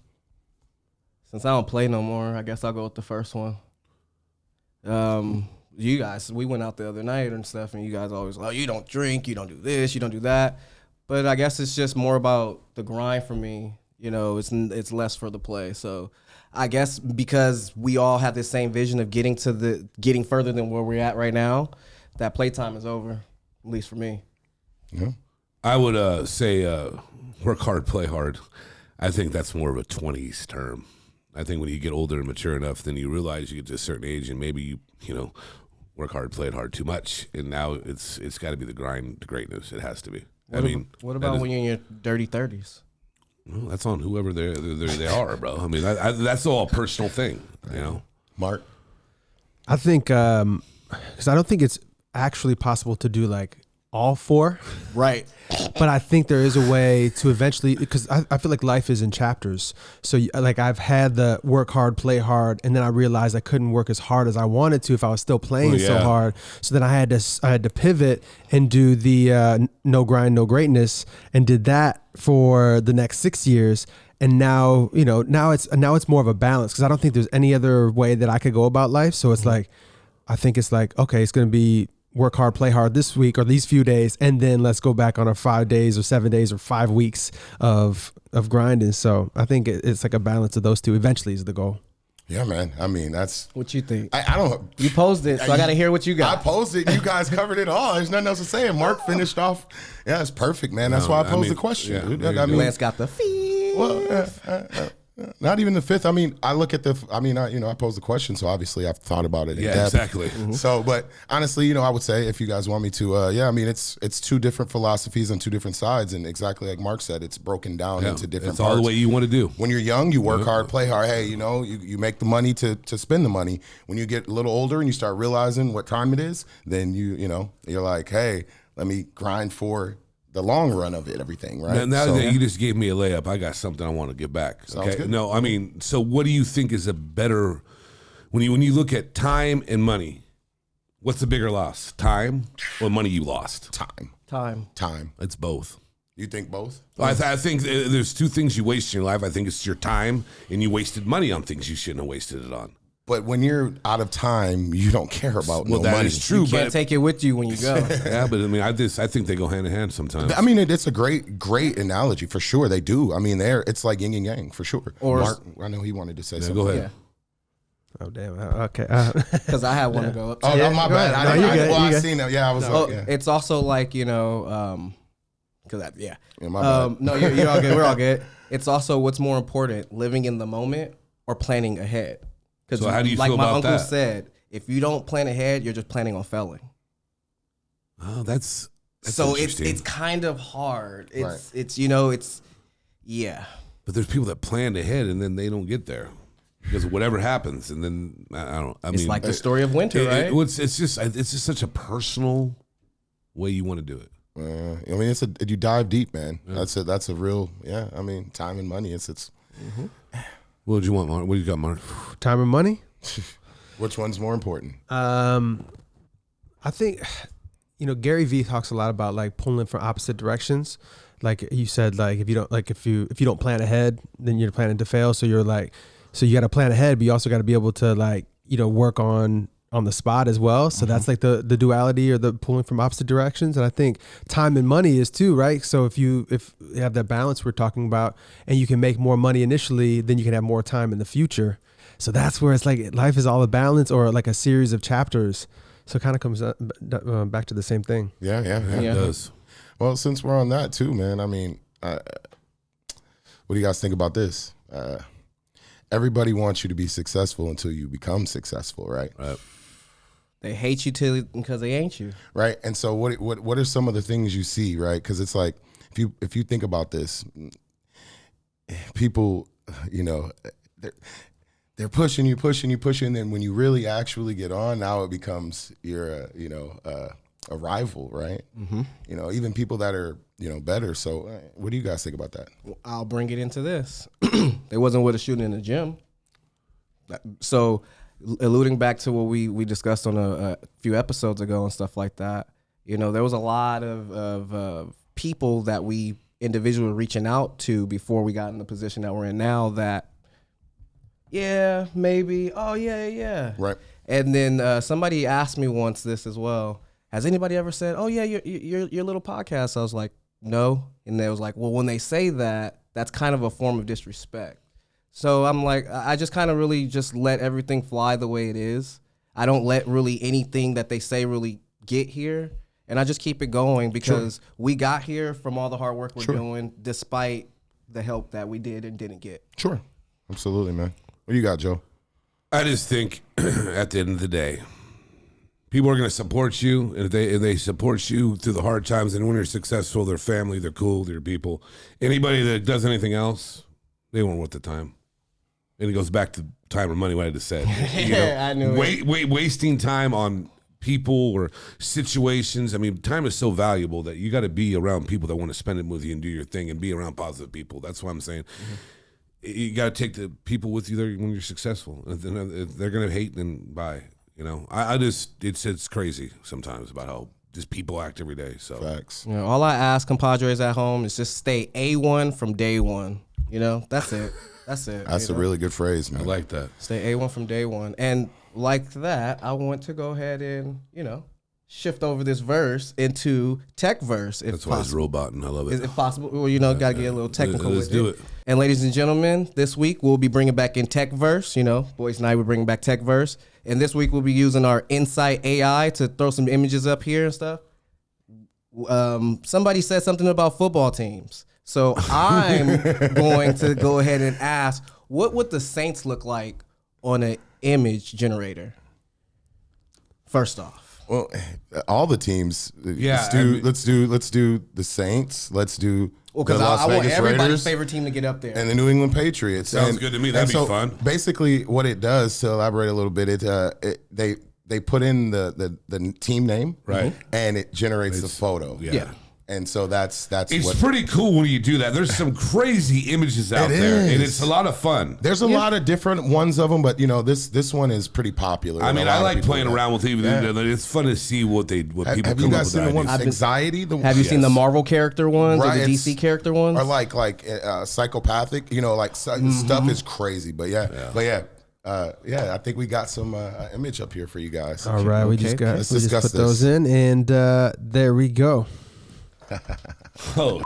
Speaker 1: since I don't play no more, I guess I'll go with the first one. You guys, we went out the other night and stuff, and you guys always, oh, you don't drink, you don't do this, you don't do that. But I guess it's just more about the grind for me. You know, it's less for the play. So I guess because we all have this same vision of getting further than where we're at right now, that playtime is over, at least for me.
Speaker 2: Yeah.
Speaker 3: I would say work hard, play hard. I think that's more of a 20s term. I think when you get older and mature enough, then you realize you get to a certain age and maybe you work hard, play hard too much, and now it's got to be the grind, the greatness. It has to be.
Speaker 1: What about when you're in your dirty 30s?
Speaker 3: Well, that's on whoever they are, bro. I mean, that's all a personal thing,
Speaker 2: Mark?
Speaker 5: I think, because I don't think it's actually possible to do like all four.
Speaker 1: Right.
Speaker 5: But I think there is a way to eventually, because I feel like life is in chapters. So like I've had the work hard, play hard, and then I realized I couldn't work as hard as I wanted to if I was still playing so hard. So then I had to pivot and do the no grind, no greatness, and did that for the next 6 years. And now, now it's more of a balance because I don't think there's any other way that I could go about life. So it's like, I think it's like, okay, it's going to be work hard, play hard this week or these few days, and then let's go back on our 5 days or 7 days or 5 weeks of grinding. So I think it's like a balance of those two. Eventually is the goal.
Speaker 2: Yeah, man. I mean, that's
Speaker 1: What you think?
Speaker 2: I don't.
Speaker 1: You posed it, so I got to hear what you got.
Speaker 2: I posted. You guys covered it all. There's nothing else to say. And Mark finished off. Yeah, it's perfect, man. That's why I posed the question.
Speaker 3: yeah,
Speaker 2: I mean,
Speaker 1: Lance got the fee.
Speaker 2: well, not even the fifth. I mean, I look at I posed the question, so obviously I've thought about it. In depth.
Speaker 3: exactly.
Speaker 2: So, but honestly, I would say if you guys want me to, I mean, it's two different philosophies on two different sides, and exactly like Mark said, it's broken down into different
Speaker 3: It's
Speaker 2: parts.
Speaker 3: all the way you want to do.
Speaker 2: When you're young, you work hard, play hard. Hey, you make the money to spend the money. When you get a little older and you start realizing what time it is, then you're like, hey, let me grind for the long run of it, everything, right?
Speaker 3: Now that you just gave me a layup, I got something I want to get back.
Speaker 2: Sounds good.
Speaker 3: No, I mean, so what do you think is a better when you look at time and money? What's the bigger loss, time or money you lost?
Speaker 2: Time.
Speaker 3: It's both.
Speaker 2: You think both?
Speaker 3: I think there's two things you waste in your life. I think it's your time, and you wasted money on things you shouldn't have wasted it on.
Speaker 2: But when you're out of time, you don't care about no
Speaker 3: that
Speaker 2: money.
Speaker 3: is true.
Speaker 1: You can't take it with you when you go.
Speaker 3: Yeah, but I mean, I think they go hand in hand sometimes.
Speaker 2: I mean, it's a great analogy for sure. They do. I mean, it's like yin and yang for sure.
Speaker 1: Or-
Speaker 2: Mark, I know he wanted to say something.
Speaker 3: Go ahead.
Speaker 5: Oh, damn. Okay.
Speaker 1: Because I had one to go up to.
Speaker 2: Oh, my bad.
Speaker 5: ahead. No, you good, you
Speaker 2: I
Speaker 5: good.
Speaker 2: seen that. Yeah, I was
Speaker 1: Oh,
Speaker 2: like, yeah.
Speaker 1: it's also like, because
Speaker 2: Yeah, my bad.
Speaker 1: no, you're all good. We're all good. It's also what's more important, living in the moment or planning ahead. Because
Speaker 3: So how do you
Speaker 1: like
Speaker 3: feel
Speaker 1: my
Speaker 3: about
Speaker 1: uncle
Speaker 3: that?
Speaker 1: said, if you don't plan ahead, you're just planning on failing.
Speaker 3: Oh, that's
Speaker 1: So
Speaker 3: interesting.
Speaker 1: it's kind of hard.
Speaker 2: Right.
Speaker 1: It's yeah.
Speaker 3: But there's people that plan ahead and then they don't get there because of whatever happens, and then I
Speaker 1: It's
Speaker 3: mean,
Speaker 1: like the story of winter, right?
Speaker 3: It's just such a personal way you want to do it.
Speaker 2: I mean, you dive deep, man. Yeah. That's a real, I mean, time and money. It's.
Speaker 3: What did you want, Mark? What do you got, Mark?
Speaker 5: Time and money?
Speaker 2: Which one's more important?
Speaker 5: I think, Gary Vee talks a lot about like pulling from opposite directions. like you said, like if you don't plan ahead, then you're planning to fail. So you got to plan ahead, but you also got to be able to like, work on the spot as well. So that's like the duality or the pulling from opposite directions. And I think time and money is too, right? So if you have that balance we're talking about, and you can make more money initially, then you can have more time in the future. So that's where it's like life is all a balance, or like a series of chapters. So it kind of comes back to the same thing.
Speaker 2: Yeah.
Speaker 3: It does.
Speaker 2: Well, since we're on that too, man, I mean, what do you guys think about this? Everybody wants you to be successful until you become successful, right?
Speaker 1: They hate you because they ain't you.
Speaker 2: Right. And so what are some of the things you see, right? Because it's like, if you think about this, people, they're pushing you. And then when you really actually get on, now it becomes you're a rival, right? Mm-hmm. Even people that are, better. So what do you guys think about that?
Speaker 1: Well, I'll bring it into this. There wasn't with a shooting in the gym. So alluding back to what we discussed on a few episodes ago and stuff like that, there was a lot of people that we individually reaching out to before we got in the position that we're in now that, yeah, maybe, oh, yeah.
Speaker 2: Right.
Speaker 1: And then somebody asked me once this as well. Has anybody ever said, oh, yeah, your little podcast? I was like, no. And they was like, well, when they say that, that's kind of a form of disrespect. So I'm like, I just kind of really just let everything fly the way it is. I don't let really anything that they say really get here. And I just keep it going because we got here from all the hard work we're doing, despite the help that we did and didn't get.
Speaker 2: Sure. Absolutely, man. What do you got, Joe?
Speaker 3: I just think at the end of the day, people are going to support you. And if they support you through the hard times, and when you're successful, they're family, they're cool, they're people. Anybody that does anything else, they weren't worth the time. And it goes back to time or money, what I just said.
Speaker 1: I knew it.
Speaker 3: Wasting time on people or situations. I mean, time is so valuable that you got to be around people that want to spend it with you and do your thing and be around positive people. That's what I'm saying. You got to take the people with you there when you're successful. If they're going to hate, then bye. I just, it's crazy sometimes about how just people act every day. So
Speaker 2: Facts.
Speaker 1: All I ask compadres at home is just stay A1 from day one. That's it. That's it.
Speaker 2: That's a really good phrase, man.
Speaker 3: I like that.
Speaker 1: Stay A1 from day one. And like that, I want to go ahead and, shift over this verse into tech verse.
Speaker 3: That's why it's robot, and I love it.
Speaker 1: Is it possible? Well, got to get a little technical
Speaker 3: Let's
Speaker 1: with
Speaker 3: do
Speaker 1: it.
Speaker 3: it.
Speaker 1: And ladies and gentlemen, this week we'll be bringing back in tech verse. Boys and I, we're bringing back tech verse. And this week we'll be using our Insights A.I to throw some images up here and stuff. Somebody said something about football teams. So I'm going to go ahead and ask, what would the Saints look like on an image generator? First off.
Speaker 2: Well, all the teams.
Speaker 3: Yeah,
Speaker 2: let's do the Saints. Let's do
Speaker 1: because
Speaker 2: the Las
Speaker 1: I want
Speaker 2: Vegas
Speaker 1: everybody's
Speaker 2: Raiders
Speaker 1: favorite team to get up there.
Speaker 2: and the New England Patriots.
Speaker 3: Sounds good to me. That'd be fun.
Speaker 2: Basically, what it does, to elaborate a little bit, they put in the team name,
Speaker 3: right,
Speaker 2: and it generates the photo.
Speaker 1: Yeah.
Speaker 2: And so that's
Speaker 3: it's
Speaker 2: what,
Speaker 3: pretty cool when you do that. There's some crazy images out there, and it's a lot of fun.
Speaker 2: There's a lot of different ones of them, but this one is pretty popular.
Speaker 3: I mean, I like playing around with it. Yeah. It's fun to see what people
Speaker 2: have
Speaker 3: come
Speaker 2: you guys
Speaker 3: up
Speaker 2: seen
Speaker 3: with.
Speaker 2: the ones anxiety?
Speaker 1: Have you seen the Marvel character ones
Speaker 2: Right,
Speaker 1: or the DC character ones?
Speaker 2: Or like psychopathic? Stuff is crazy. But I think we got some image up here for you guys.
Speaker 5: All right, we just
Speaker 2: Let's
Speaker 5: put
Speaker 2: discuss
Speaker 5: those in, and there we go.
Speaker 3: Oh,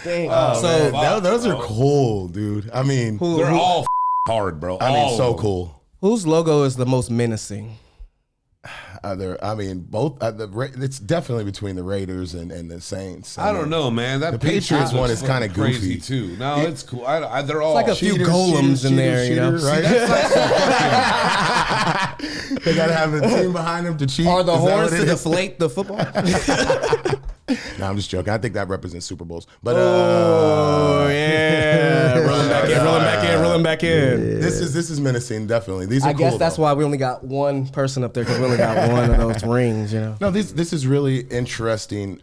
Speaker 1: Dang.
Speaker 2: So those are cool, dude. I mean,
Speaker 3: they're all hard, bro.
Speaker 2: So cool.
Speaker 1: Whose logo is the most menacing?
Speaker 2: Both. It's definitely between the Raiders and the Saints.
Speaker 3: I don't know, man. That
Speaker 2: the Patriots one is kind of
Speaker 3: crazy
Speaker 2: goofy
Speaker 3: too. No, it's cool. They're all
Speaker 1: like a few golems in there,
Speaker 2: right? They gotta have a team behind them to cheat.
Speaker 1: Are the horns to deflate the football?
Speaker 2: No, I'm just joking. I think that represents Super Bowls. But
Speaker 1: rolling back in.
Speaker 2: This is menacing, definitely. These are
Speaker 1: I
Speaker 2: cool,
Speaker 1: guess that's why we only got one person up there, because we only got one of those rings,
Speaker 2: No, this is really interesting,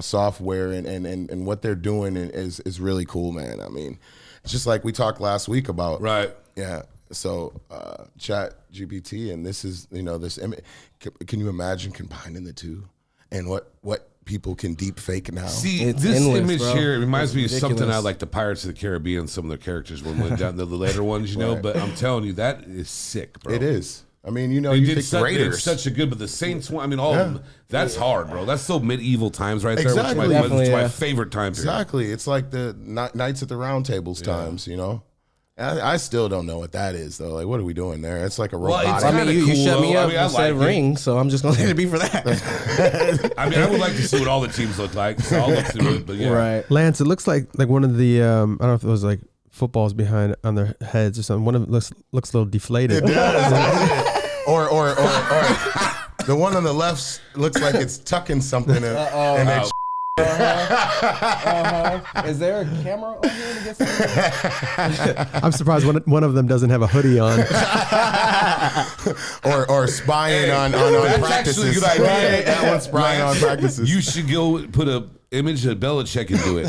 Speaker 2: software and what they're doing is really cool, man. I mean, it's just like we talked last week about.
Speaker 3: Right.
Speaker 2: Yeah. So Chat GPT, and this is, this image. Can you imagine combining the two? And what people can deep fake now.
Speaker 3: See,
Speaker 1: It's
Speaker 3: this
Speaker 1: endless,
Speaker 3: image
Speaker 1: bro.
Speaker 3: here reminds me of
Speaker 1: It's
Speaker 3: something
Speaker 1: ridiculous.
Speaker 3: out like the Pirates of the Caribbean. Some of their characters went down the later ones, you know. But I'm telling you, that is sick, bro.
Speaker 2: It is. I mean, you know,
Speaker 3: They
Speaker 2: you
Speaker 3: did
Speaker 2: pick the
Speaker 3: such,
Speaker 2: Raiders.
Speaker 3: such a good, but the Saints one, I mean, all of them, that's hard, bro. That's so medieval times right there,
Speaker 2: Exactly.
Speaker 3: which is my,
Speaker 1: Definitely,
Speaker 3: my
Speaker 1: yeah.
Speaker 3: favorite time period.
Speaker 2: Exactly. It's like the Knights at the Round Tables times, you know? I still don't know what that is, though. Like, what are we doing there? It's like a
Speaker 3: Well,
Speaker 2: robotic.
Speaker 3: it's
Speaker 1: I mean,
Speaker 3: kinda
Speaker 1: you
Speaker 3: cool,
Speaker 1: shut me
Speaker 3: though. I
Speaker 1: up
Speaker 3: mean, I
Speaker 1: and said
Speaker 3: like it.
Speaker 1: ring, so I'm just gonna let it be for that.
Speaker 3: I mean, I would like to see what all the teams look like. So I'll look through it, but yeah.
Speaker 1: Right.
Speaker 5: Lance, it looks like one of the I don't know if it was like footballs behind on their heads or something. One of them looks a little deflated.
Speaker 2: or the one on the left looks like it's tucking something in that
Speaker 1: Is there a camera over here to get some?
Speaker 5: I'm surprised one of them doesn't have a hoodie on.
Speaker 2: or spying on
Speaker 3: That's
Speaker 2: practices.
Speaker 3: actually a good idea.
Speaker 2: Right, that one's spying on practices.
Speaker 3: You should go put a image of Belichick and do it.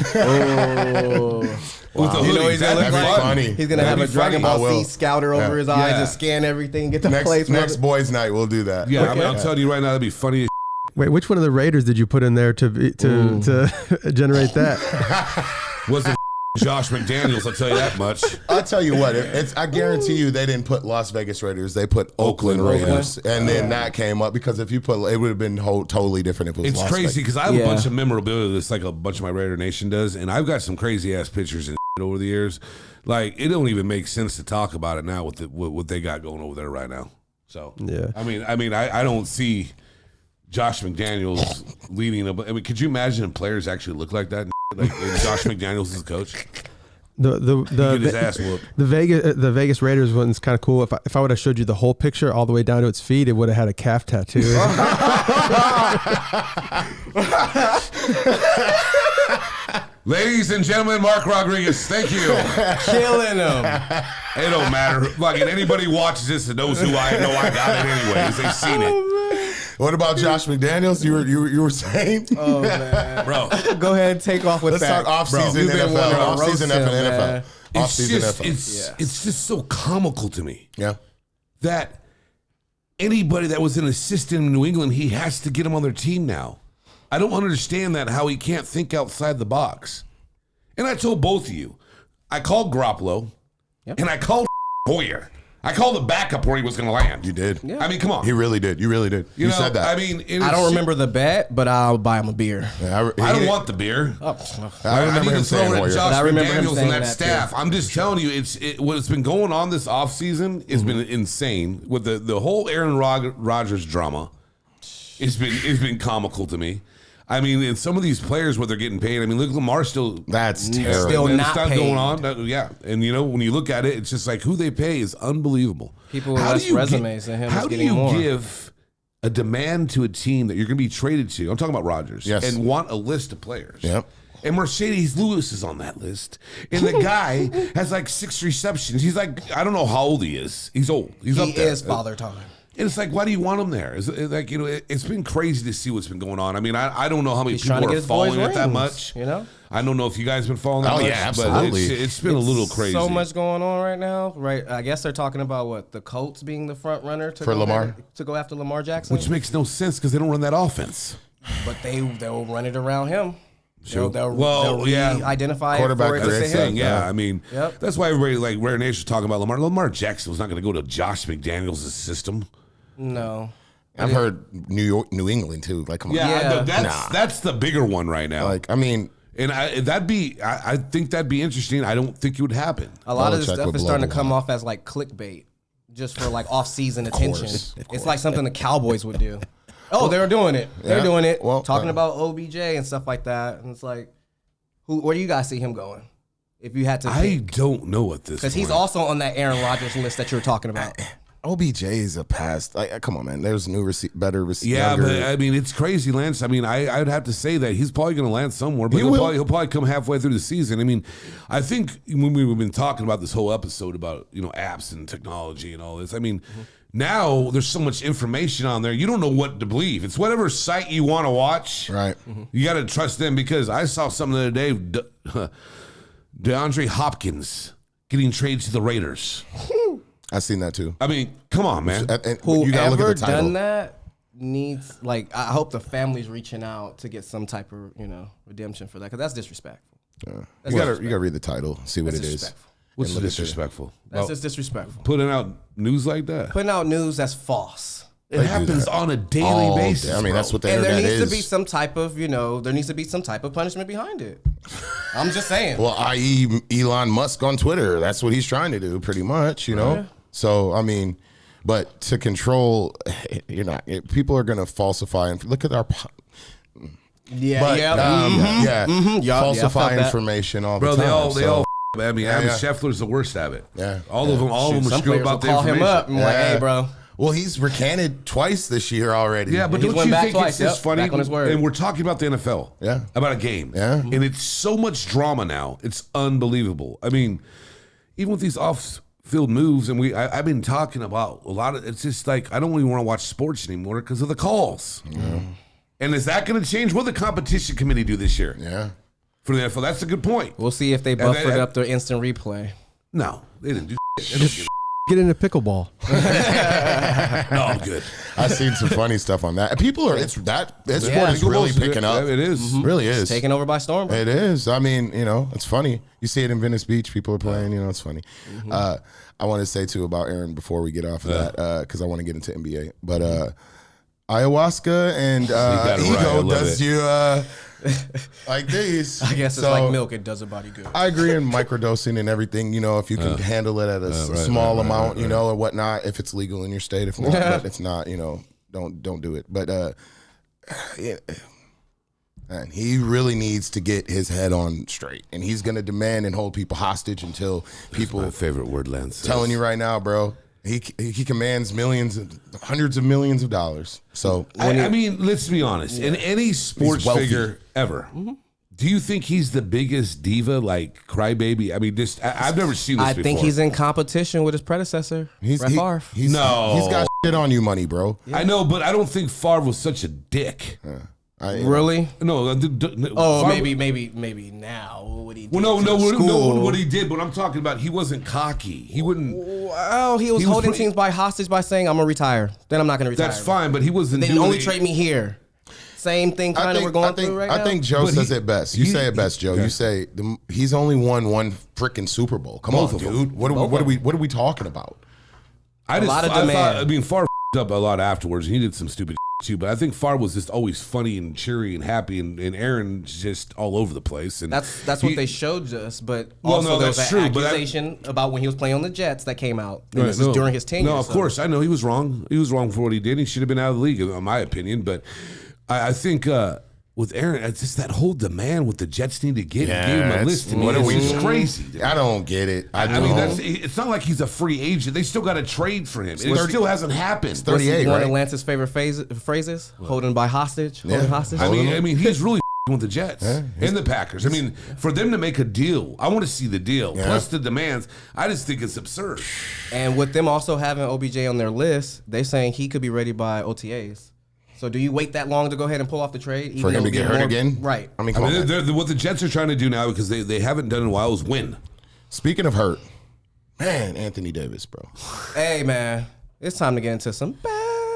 Speaker 3: With the
Speaker 1: You know
Speaker 3: hoodie.
Speaker 1: he's gonna
Speaker 3: That'd
Speaker 1: look
Speaker 3: be
Speaker 1: like?
Speaker 2: funny.
Speaker 1: He's gonna have a
Speaker 3: That'd be funny.
Speaker 1: Dragon
Speaker 2: I
Speaker 1: Ball
Speaker 2: will.
Speaker 1: Z scouter over his eyes
Speaker 3: Yeah.
Speaker 1: and scan everything, get the place.
Speaker 2: Next boys' night, we'll do that.
Speaker 3: Yeah, I mean, I'm telling you right now, that'd be funny as
Speaker 5: Wait, which one of the Raiders did you put in there to generate that?
Speaker 3: wasn't Josh McDaniels, I'll tell you that much.
Speaker 2: I'll tell you what, I guarantee you they didn't put Las Vegas Raiders, they put Oakland Raiders. And then that came up because if you put, it would have been totally different if it was
Speaker 3: It's
Speaker 2: Las
Speaker 3: crazy
Speaker 2: Vegas.
Speaker 3: because I have
Speaker 1: Yeah.
Speaker 3: a bunch of memorabilia that's like a bunch of my Raider Nation does, and I've got some crazy ass pictures and over the years. Like, it don't even make sense to talk about it now with what they got going over there right now. So,
Speaker 5: Yeah.
Speaker 3: I don't see Josh McDaniels leading I mean, could you imagine if players actually look like that? Like Josh McDaniels is coach.
Speaker 5: The
Speaker 3: Get his ass whooped.
Speaker 5: the Vegas Raiders one's kind of cool. If I would have showed you the whole picture all the way down to its feet, it would have had a calf tattoo.
Speaker 3: Ladies and gentlemen, Mark Rodriguez, thank you.
Speaker 1: Killing him.
Speaker 3: It don't matter. Like, if anybody watches this and knows who I know, I got it anyways. They've seen it.
Speaker 2: What about Josh McDaniels? You were saying?
Speaker 1: Oh man,
Speaker 3: Bro.
Speaker 1: go ahead and take off with
Speaker 2: Let's
Speaker 1: that.
Speaker 2: talk off-season
Speaker 1: You've been
Speaker 2: NFL.
Speaker 1: wanting to
Speaker 2: Off-season
Speaker 1: roast him,
Speaker 2: NFL.
Speaker 1: man.
Speaker 2: Off-season
Speaker 3: It's
Speaker 2: NFL.
Speaker 3: it's just so comical to me
Speaker 2: Yeah.
Speaker 3: that anybody that was an assistant in New England, he has to get him on their team now. I don't understand that, how he can't think outside the box. And I told both of you, I called Garoppolo and I called Hoyer. I called the backup where he was going to land.
Speaker 2: You did.
Speaker 1: Yeah.
Speaker 3: I mean, come on.
Speaker 2: He really did. You really did. You
Speaker 3: know,
Speaker 2: said that.
Speaker 3: I mean,
Speaker 1: I don't remember the bet, but I'll buy him a beer.
Speaker 2: Yeah,
Speaker 3: I don't want the beer.
Speaker 2: I
Speaker 3: I
Speaker 2: remember
Speaker 3: need
Speaker 2: him
Speaker 3: to throw
Speaker 2: saying
Speaker 3: it at
Speaker 2: Hoyer.
Speaker 3: Josh
Speaker 1: I remember him
Speaker 3: McDaniels and
Speaker 1: saying
Speaker 3: that
Speaker 1: that,
Speaker 3: staff.
Speaker 1: too.
Speaker 3: I'm just telling you, what's been going on this offseason has been insane. With the whole Aaron Rodgers drama, it's been comical to me. I mean, and some of these players, what they're getting paid. I mean, look, Lamar still.
Speaker 2: That's terrible.
Speaker 1: Still
Speaker 3: and
Speaker 1: not
Speaker 3: stuff
Speaker 1: paid.
Speaker 3: going on. Yeah, and you know when you look at it, it's just like who they pay is unbelievable.
Speaker 1: People with less resumes than him is
Speaker 3: How do
Speaker 1: getting
Speaker 3: you
Speaker 1: more.
Speaker 3: give a demand to a team that you're going to be traded to? I'm talking about Rodgers.
Speaker 2: Yes.
Speaker 3: And want a list of players.
Speaker 2: Yep.
Speaker 3: And Mercedes Lewis is on that list. And the guy has like 6 receptions. He's like, I don't know how old he is. He's old. He's up
Speaker 1: He
Speaker 3: there.
Speaker 1: is father time.
Speaker 3: And it's like, why do you want him there? It's like, you know, it's been crazy to see what's been going on. I mean, I don't know how many
Speaker 1: He's trying to
Speaker 3: people
Speaker 1: get
Speaker 3: are
Speaker 1: his boys
Speaker 3: following it that
Speaker 1: rings,
Speaker 3: much.
Speaker 1: you know?
Speaker 3: I don't know if you guys been following that
Speaker 2: Oh,
Speaker 3: much.
Speaker 2: yeah,
Speaker 3: But
Speaker 2: absolutely.
Speaker 3: it's been a little crazy.
Speaker 1: So much going on right now, right? I guess they're talking about what the Colts being the front runner to
Speaker 2: For
Speaker 1: go
Speaker 2: Lamar?
Speaker 1: there- to go after Lamar Jackson,
Speaker 3: Which makes no sense because they don't run that offense.
Speaker 1: but they'll run it around him.
Speaker 3: Sure.
Speaker 1: They'll
Speaker 3: Well, yeah.
Speaker 1: identify
Speaker 2: Quarterback
Speaker 1: for it to
Speaker 2: great
Speaker 1: say
Speaker 3: Thing,
Speaker 1: him.
Speaker 3: yeah. I mean,
Speaker 1: Yep.
Speaker 3: that's why everybody like Rare Nation talking about Lamar. Lamar Jackson was not going to go to Josh McDaniels' system.
Speaker 1: No,
Speaker 2: I've heard New England too. Like, come on.
Speaker 1: Yeah.
Speaker 3: That's the bigger one right now.
Speaker 2: Like, I mean,
Speaker 3: And I think that'd be interesting. I don't think it would happen.
Speaker 1: a lot of this
Speaker 2: Belichick
Speaker 1: stuff
Speaker 2: would
Speaker 1: is
Speaker 2: blow
Speaker 1: starting to
Speaker 2: the
Speaker 1: come
Speaker 2: line.
Speaker 1: off as like clickbait, just for like off-season attention.
Speaker 2: of
Speaker 1: It's like something the Cowboys would do. Oh, they're doing it. They're
Speaker 2: Yeah.
Speaker 1: doing it.
Speaker 2: Well,
Speaker 1: Talking about OBJ and stuff like that, and it's like, where do you guys see him going? If you had to,
Speaker 3: I don't know at this
Speaker 1: because he's
Speaker 3: point.
Speaker 1: also on that Aaron Rodgers list that you were talking about.
Speaker 2: OBJ is a past. Like, come on, man. There's new, better receivers.
Speaker 3: Yeah, but I mean, it's crazy, Lance. I mean, I'd have to say that he's probably going to land somewhere, but
Speaker 2: He
Speaker 3: he'll
Speaker 2: will.
Speaker 3: probably come halfway through the season. I mean, I think when we've been talking about this whole episode about, you know, apps and technology and all this, I mean, now there's so much information on there, you don't know what to believe. It's whatever site you want to watch.
Speaker 2: Right.
Speaker 3: You got to trust them because I saw something the other day, DeAndre Hopkins getting traded to the Raiders.
Speaker 2: I've seen that too.
Speaker 3: I mean, come on, man.
Speaker 2: And you gotta look
Speaker 1: Whoever
Speaker 2: at the title.
Speaker 1: done that needs, like, I hope the family's reaching out to get some type of, redemption for that, because that's disrespectful.
Speaker 2: You gotta read the title, see what
Speaker 1: That's
Speaker 2: it is.
Speaker 1: disrespectful.
Speaker 3: What's disrespectful?
Speaker 1: That's just disrespectful.
Speaker 3: Putting out news like that.
Speaker 1: Putting out news that's false.
Speaker 3: It happens on a daily basis.
Speaker 2: I mean, that's what the
Speaker 1: And there
Speaker 2: internet
Speaker 1: needs
Speaker 2: is.
Speaker 1: to be some type of, there needs to be some type of punishment behind it. I'm just saying.
Speaker 2: Well, i.e. Elon Musk on Twitter. That's what he's trying to do, pretty much,
Speaker 1: Yeah.
Speaker 2: So, I mean, but to control, people are going to falsify. And look at our... falsify information all the time.
Speaker 3: They all. I mean, Adam Scheffler's the worst at it.
Speaker 2: Yeah.
Speaker 3: All of them are
Speaker 1: Some
Speaker 3: screwed
Speaker 1: players
Speaker 3: about
Speaker 1: will
Speaker 3: the
Speaker 1: call
Speaker 3: information.
Speaker 1: him up and like, hey, bro.
Speaker 2: Well, he's recanted twice this year already.
Speaker 3: Yeah, but
Speaker 1: He's
Speaker 3: don't
Speaker 1: went
Speaker 3: you
Speaker 1: back
Speaker 3: think
Speaker 1: twice,
Speaker 3: it's just funny?
Speaker 1: back on his word.
Speaker 3: And we're talking about the NFL.
Speaker 2: Yeah.
Speaker 3: About a game.
Speaker 2: Yeah.
Speaker 3: And it's so much drama now. It's unbelievable. I mean, even with these off-field moves, and I've been talking about a lot of. It's just like I don't even want to watch sports anymore because of the calls.
Speaker 2: Yeah.
Speaker 3: And is that going to change? What did the competition committee do this year?
Speaker 2: Yeah.
Speaker 3: For the NFL, that's a good point.
Speaker 1: We'll see if they buffered up their instant replay.
Speaker 3: No, they didn't do shit.
Speaker 5: Get into pickleball.
Speaker 3: No, I'm good.
Speaker 2: I've seen some funny stuff on that. People are, sport is really picking up.
Speaker 3: It is.
Speaker 2: Really is.
Speaker 1: Taken over by storm. Bro.
Speaker 2: It is. I mean, it's funny. You see it in Venice Beach. People are playing. It's funny. I want to say too about Aaron before we get off of that because I want to get into NBA. But ayahuasca and ego does you like these.
Speaker 1: I guess it's like milk. It does a body good.
Speaker 2: I agree in microdosing and everything. If you can handle it at a small amount, or whatnot. If it's legal in your state, if not, but if not, don't do it. But man, he really needs to get his head on straight, and he's gonna demand and hold people hostage until people.
Speaker 3: My favorite word, Lance.
Speaker 2: Telling you right now, bro. He commands millions, hundreds of millions of dollars. So
Speaker 3: I mean, let's be honest. In any sports figure ever, do you think he's the biggest diva, like crybaby? I mean, I've never seen this before.
Speaker 1: I think he's in competition with his predecessor, Brett Favre.
Speaker 2: He's got shit on you money, bro.
Speaker 3: Yeah. I know, but I don't think Favre was such a dick.
Speaker 1: Really?
Speaker 3: No.
Speaker 1: Favre, maybe now. What he did
Speaker 3: what he did. But I'm talking about, he wasn't cocky. He wouldn't.
Speaker 1: Well, he was holding teams by hostage by saying, "I'm gonna retire." Then I'm not gonna retire.
Speaker 3: That's fine, but he wasn't.
Speaker 1: Then only trade me here. Same thing, kind of. We're going through right now.
Speaker 2: I think Joe says it best. You say it best, Joe. You say he's only won one freaking Super Bowl. Come on, dude. What are we talking about?
Speaker 1: A lot of demand.
Speaker 3: Favre up a lot afterwards. He did some stupid too, but I think Favre was just always funny and cheery and happy, and Aaron's just all over the place. And
Speaker 1: that's what they showed us. But also there was an accusation about when he was playing on the Jets that came out. And this is during his tenure.
Speaker 3: No, of course I know he was wrong. He was wrong for what he did. He should have been out of the league, in my opinion. But I think with Aaron, it's just that whole demand with the Jets need to get gave him a list. To me, it's crazy. Dude.
Speaker 2: I don't get it. I
Speaker 3: mean, it's not like he's a free agent. They still got to trade for him. It still hasn't happened.
Speaker 2: 38,
Speaker 1: one
Speaker 2: right?
Speaker 1: of Lance's favorite phrases: holding by hostage, holding hostage.
Speaker 3: I mean, he's really with the Jets and the Packers. I mean, for them to make a deal, I want to see the deal plus the demands. I just think it's absurd.
Speaker 1: And with them also having OBJ on their list, they're saying he could be ready by OTAs. So do you wait that long to go ahead and pull off the trade?
Speaker 2: For him to get hurt again?
Speaker 1: Right.
Speaker 2: I mean,
Speaker 3: what the Jets are trying to do now, because they haven't done in a while, is win.
Speaker 2: Speaking of hurt, man, Anthony Davis, bro.
Speaker 1: Hey, man. It's time to get into some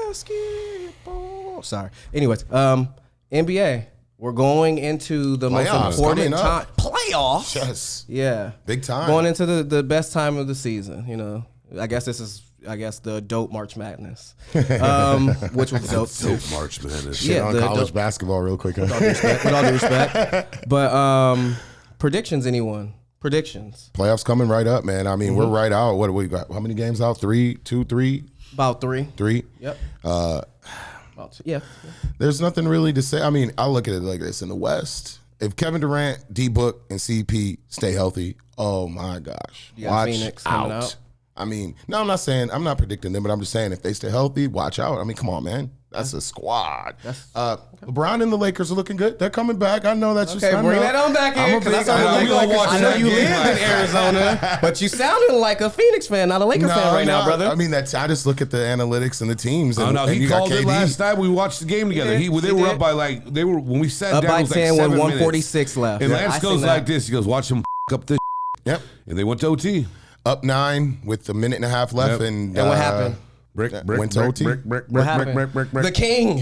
Speaker 1: basketball. Sorry. Anyways, NBA. We're going into the most important time. Playoffs?
Speaker 2: Yes.
Speaker 1: Yeah.
Speaker 2: Big time.
Speaker 1: Going into the best time of the season, I guess this is the dope March Madness, which was dope too.
Speaker 3: Dope March Madness.
Speaker 2: Yeah, on college basketball real quick.
Speaker 1: With all due respect. But predictions, anyone? Predictions.
Speaker 2: Playoffs coming right up, man. I mean, we're right out. What do we got? How many games out? 3, 2, 3?
Speaker 1: About 3.
Speaker 2: 3?
Speaker 1: Yep. Yeah.
Speaker 2: There's nothing really to say. I mean, I look at it like this. In the West, if Kevin Durant, D-Book, and CP stay healthy, oh my gosh. Watch
Speaker 1: Phoenix coming out.
Speaker 2: I mean, no, I'm not predicting them, but I'm just saying if they stay healthy, watch out. I mean, come on, man. That's a squad. LeBron and the Lakers are looking good. They're coming back. I know that's just
Speaker 1: bring that on back here. I know you live in Arizona, but you sounded like a Phoenix fan, not a Lakers fan right now, brother.
Speaker 2: I mean, I just look at the analytics and the teams. And,
Speaker 3: he called it last night. We watched the game together. They were up by when we sat down,
Speaker 1: by
Speaker 3: it was
Speaker 1: 10
Speaker 3: like 7
Speaker 1: with
Speaker 3: minutes.
Speaker 1: 146 left.
Speaker 3: And Lance goes like this. He goes, watch him up this.
Speaker 2: Yep.
Speaker 3: And they went to OT.
Speaker 2: Up 9 with a minute and a half left.
Speaker 1: And what happened?
Speaker 2: Went to OT.
Speaker 1: What happened? The king.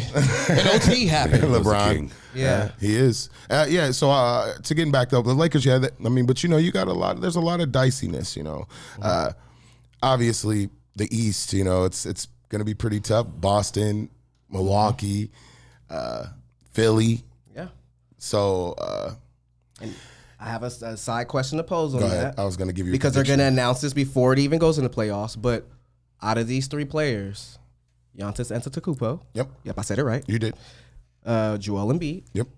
Speaker 1: An OT happened.
Speaker 2: LeBron.
Speaker 1: Yeah.
Speaker 2: He is. Yeah. So to getting back though, the Lakers. Yeah. But you got a lot. There's a lot of diciness. Obviously the East. It's going to be pretty tough. Boston, Milwaukee, Philly.
Speaker 1: Yeah.
Speaker 2: So.
Speaker 1: And I have a side question to pose on
Speaker 2: Go
Speaker 1: that.
Speaker 2: ahead. I was going to give you
Speaker 1: because they're going to announce this before it even goes into playoffs. But out of these 3 players, Giannis Antetokounmpo.
Speaker 2: Yep.
Speaker 1: I said it right.
Speaker 2: You did.
Speaker 1: Joel Embiid.
Speaker 2: Yep.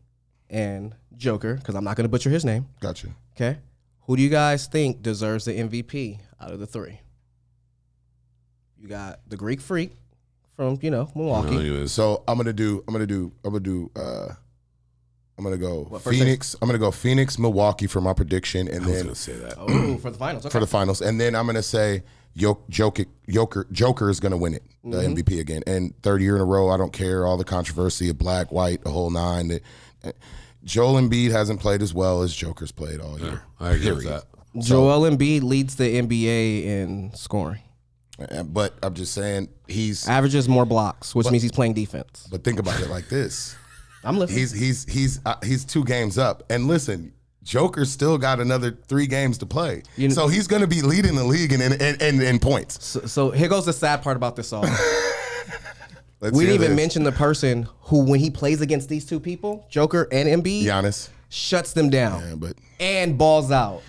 Speaker 1: And Joker, because I'm not going to butcher his name.
Speaker 2: Gotcha.
Speaker 1: Okay. Who do you guys think deserves the MVP out of the 3? You got the Greek Freak from Milwaukee.
Speaker 2: So I'm gonna go Phoenix. I'm gonna go Phoenix, Milwaukee for my prediction, and
Speaker 3: I was
Speaker 2: then
Speaker 3: gonna say that.
Speaker 1: Oh, for the finals. Okay.
Speaker 2: for the finals, and then I'm gonna say Joker is gonna win it, the MVP again, and 3rd year in a row. I don't care all the controversy of black, white, the whole 9. Joel Embiid hasn't played as well as Joker's played all year.
Speaker 3: I agree with that.
Speaker 1: Joel Embiid leads the NBA in scoring.
Speaker 2: But I'm just saying he's.
Speaker 1: Averages more blocks, which means he's playing defense.
Speaker 2: But think about it like this.
Speaker 1: I'm listening.
Speaker 2: He's 2 games up, and listen, Joker's still got another 3 games to play, so he's going to be leading the league in points.
Speaker 1: So here goes the sad part about this all.
Speaker 2: Let's
Speaker 1: We
Speaker 2: hear
Speaker 1: didn't even
Speaker 2: this.
Speaker 1: mention the person who, when he plays against these 2 people, Joker and Embiid,
Speaker 2: Giannis.
Speaker 1: shuts them down
Speaker 2: And
Speaker 1: balls out.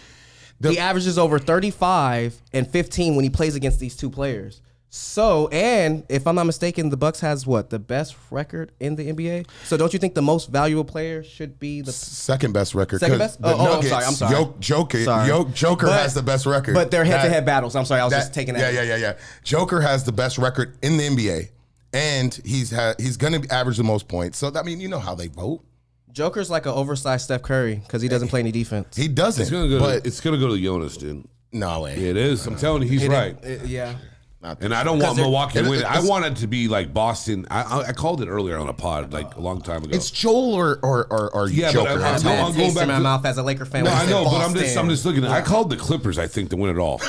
Speaker 1: He averages over 35 and 15 when he plays against these 2 players. So, and if I'm not mistaken, the Bucks has the best record in the NBA. So, don't you think the most valuable player should be the
Speaker 2: second best record?
Speaker 1: Second best?
Speaker 2: The Nuggets,
Speaker 1: I'm sorry.
Speaker 2: Joker has the best record.
Speaker 1: But they're head-to-head battles. I'm sorry, I was just taking that.
Speaker 2: Yeah. Joker has the best record in the NBA, and he's going to average the most points. So, you know how they vote.
Speaker 1: Joker's like an oversized Steph Curry because he doesn't play any defense.
Speaker 2: He doesn't.
Speaker 3: It's gonna go to Jonas, dude.
Speaker 2: No way.
Speaker 3: It is. I'm telling you, he's right.
Speaker 1: Yeah.
Speaker 3: And I don't want Milwaukee to win it. I want it to be like Boston. I called it earlier on a pod like a long time ago.
Speaker 2: It's Joel or
Speaker 3: Yeah,
Speaker 2: Joker.
Speaker 3: but I'm going back
Speaker 1: my
Speaker 3: to
Speaker 1: mouth as a Laker fan.
Speaker 3: No,
Speaker 1: when
Speaker 3: I
Speaker 1: said
Speaker 3: know, but
Speaker 1: Boston.
Speaker 3: I'm just looking at I called the Clippers, I think, to win it all.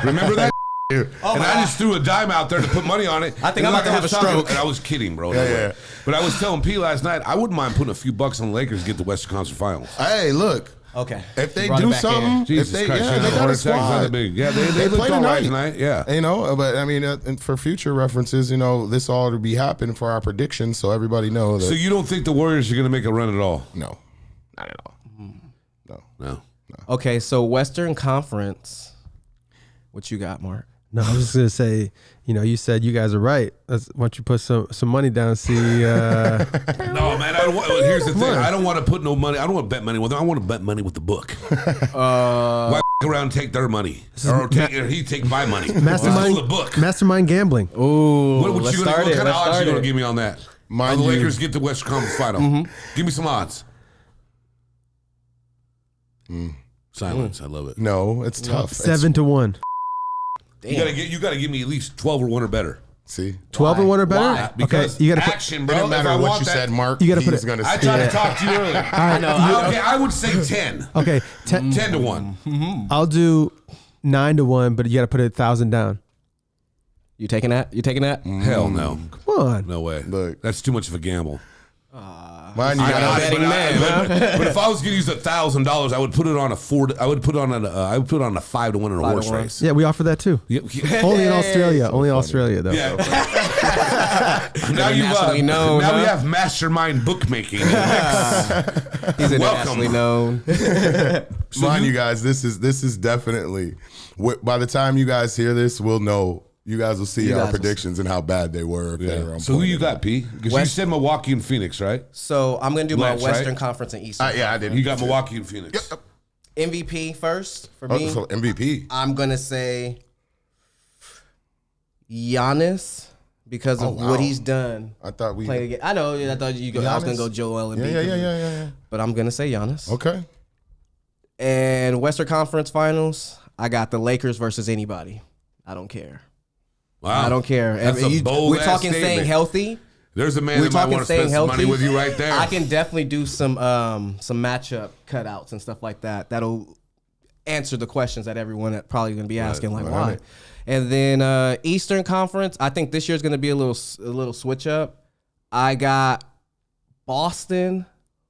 Speaker 3: Remember that? And I just threw a dime out there to put money on it.
Speaker 1: I think I'm about to have a stroke.
Speaker 3: And I was kidding, bro.
Speaker 2: Yeah.
Speaker 3: But I was telling P last night, I wouldn't mind putting a few bucks on the Lakers to get the Western Conference Finals.
Speaker 2: Hey, look.
Speaker 1: Okay.
Speaker 2: If they
Speaker 1: Brought it
Speaker 2: do
Speaker 1: back
Speaker 2: something,
Speaker 1: in.
Speaker 3: Jesus
Speaker 2: they
Speaker 3: Christ,
Speaker 2: got a squad.
Speaker 3: Yeah, they looked
Speaker 2: played
Speaker 3: all right
Speaker 2: tonight.
Speaker 3: tonight. Yeah.
Speaker 2: But and for future references, this all to be happening for our predictions, so everybody knows.
Speaker 3: So you don't think the Warriors are going to make a run at all?
Speaker 2: No, not at all.
Speaker 3: No.
Speaker 1: Okay, so Western Conference. What you got, Mark?
Speaker 5: No, I was just gonna say, you said you guys are right. Why don't you put some money down and see?
Speaker 3: No, man. Here's the thing. I don't want to put no money. I don't want to bet money with them. I want to bet money with the book. Why around and take their money, or he take my money?
Speaker 5: Mastermind
Speaker 3: the book.
Speaker 5: Mastermind gambling.
Speaker 1: Ooh,
Speaker 3: What kind of odds you gonna give me on that?
Speaker 2: Mind
Speaker 3: the
Speaker 2: you-
Speaker 3: Lakers get the Western Conference Final. Give me some odds. Silence. I love it.
Speaker 2: No, it's tough.
Speaker 5: 7-1.
Speaker 3: You gotta give me at least 12 or 1 or better.
Speaker 2: See,
Speaker 5: 12 or 1 or better.
Speaker 1: Why?
Speaker 3: Because
Speaker 5: Okay, you gotta put.
Speaker 3: action, bro.
Speaker 2: it didn't matter
Speaker 3: If I
Speaker 2: what
Speaker 3: want
Speaker 2: you
Speaker 3: that-
Speaker 2: said, Mark.
Speaker 5: You gotta put
Speaker 2: he's
Speaker 5: it-
Speaker 2: gonna.
Speaker 3: I tried to talk to you earlier.
Speaker 5: All right,
Speaker 3: Okay, I would say 10.
Speaker 5: Okay, 10
Speaker 3: to 1.
Speaker 5: I'll do 9-1, but you got to put 1,000 down.
Speaker 1: You taking that?
Speaker 3: Hell no.
Speaker 5: Come on.
Speaker 3: No way.
Speaker 2: Look.
Speaker 3: That's too much of a gamble.
Speaker 2: Mind you,
Speaker 1: I know betting man,
Speaker 3: but if I was gonna use $1,000, I would put it on a I would put on a 5-1 in a horse
Speaker 1: 5-1.
Speaker 3: race.
Speaker 5: Yeah, we offer that too.
Speaker 3: Yeah.
Speaker 5: Only in Australia. Only in Australia, though.
Speaker 3: Yeah. now
Speaker 1: Internationally known,
Speaker 3: now we
Speaker 1: huh?
Speaker 3: have mastermind bookmaking.
Speaker 1: He's internationally known.
Speaker 2: mind you guys, this is definitely. By the time you guys hear this, we'll know. You guys will see
Speaker 1: You
Speaker 2: our
Speaker 1: guys will
Speaker 2: predictions and how bad they were. If they were on
Speaker 3: So who
Speaker 2: point.
Speaker 3: you got, P? Because you said Milwaukee and Phoenix, right?
Speaker 1: So I'm gonna do
Speaker 3: Lance,
Speaker 1: my Western
Speaker 3: right?
Speaker 1: Conference and Eastern.
Speaker 2: Yeah, I did.
Speaker 3: You got Milwaukee and Phoenix.
Speaker 1: MVP first for me.
Speaker 2: So MVP.
Speaker 1: I'm gonna say Giannis because of
Speaker 2: wow.
Speaker 1: what he's done.
Speaker 2: I thought we.
Speaker 1: Playing again. I know. I thought I was gonna go Joel Embiid.
Speaker 2: Yeah.
Speaker 1: But I'm gonna say Giannis.
Speaker 2: Okay.
Speaker 1: And Western Conference Finals, I got the Lakers versus anybody. I don't care.
Speaker 3: Wow.
Speaker 1: I don't care.
Speaker 3: That's a bold
Speaker 1: we're talking
Speaker 3: ass
Speaker 1: staying
Speaker 3: statement.
Speaker 1: healthy.
Speaker 3: There's a man
Speaker 1: We're
Speaker 3: that might
Speaker 1: talking
Speaker 3: want to
Speaker 1: staying
Speaker 3: spend some
Speaker 1: healthy.
Speaker 3: money with you right there.
Speaker 1: I can definitely do some matchup cutouts and stuff like that. answer the questions that everyone probably going to be asking, like why. And then Eastern Conference, I think this year's going to be a little switch up. I got Boston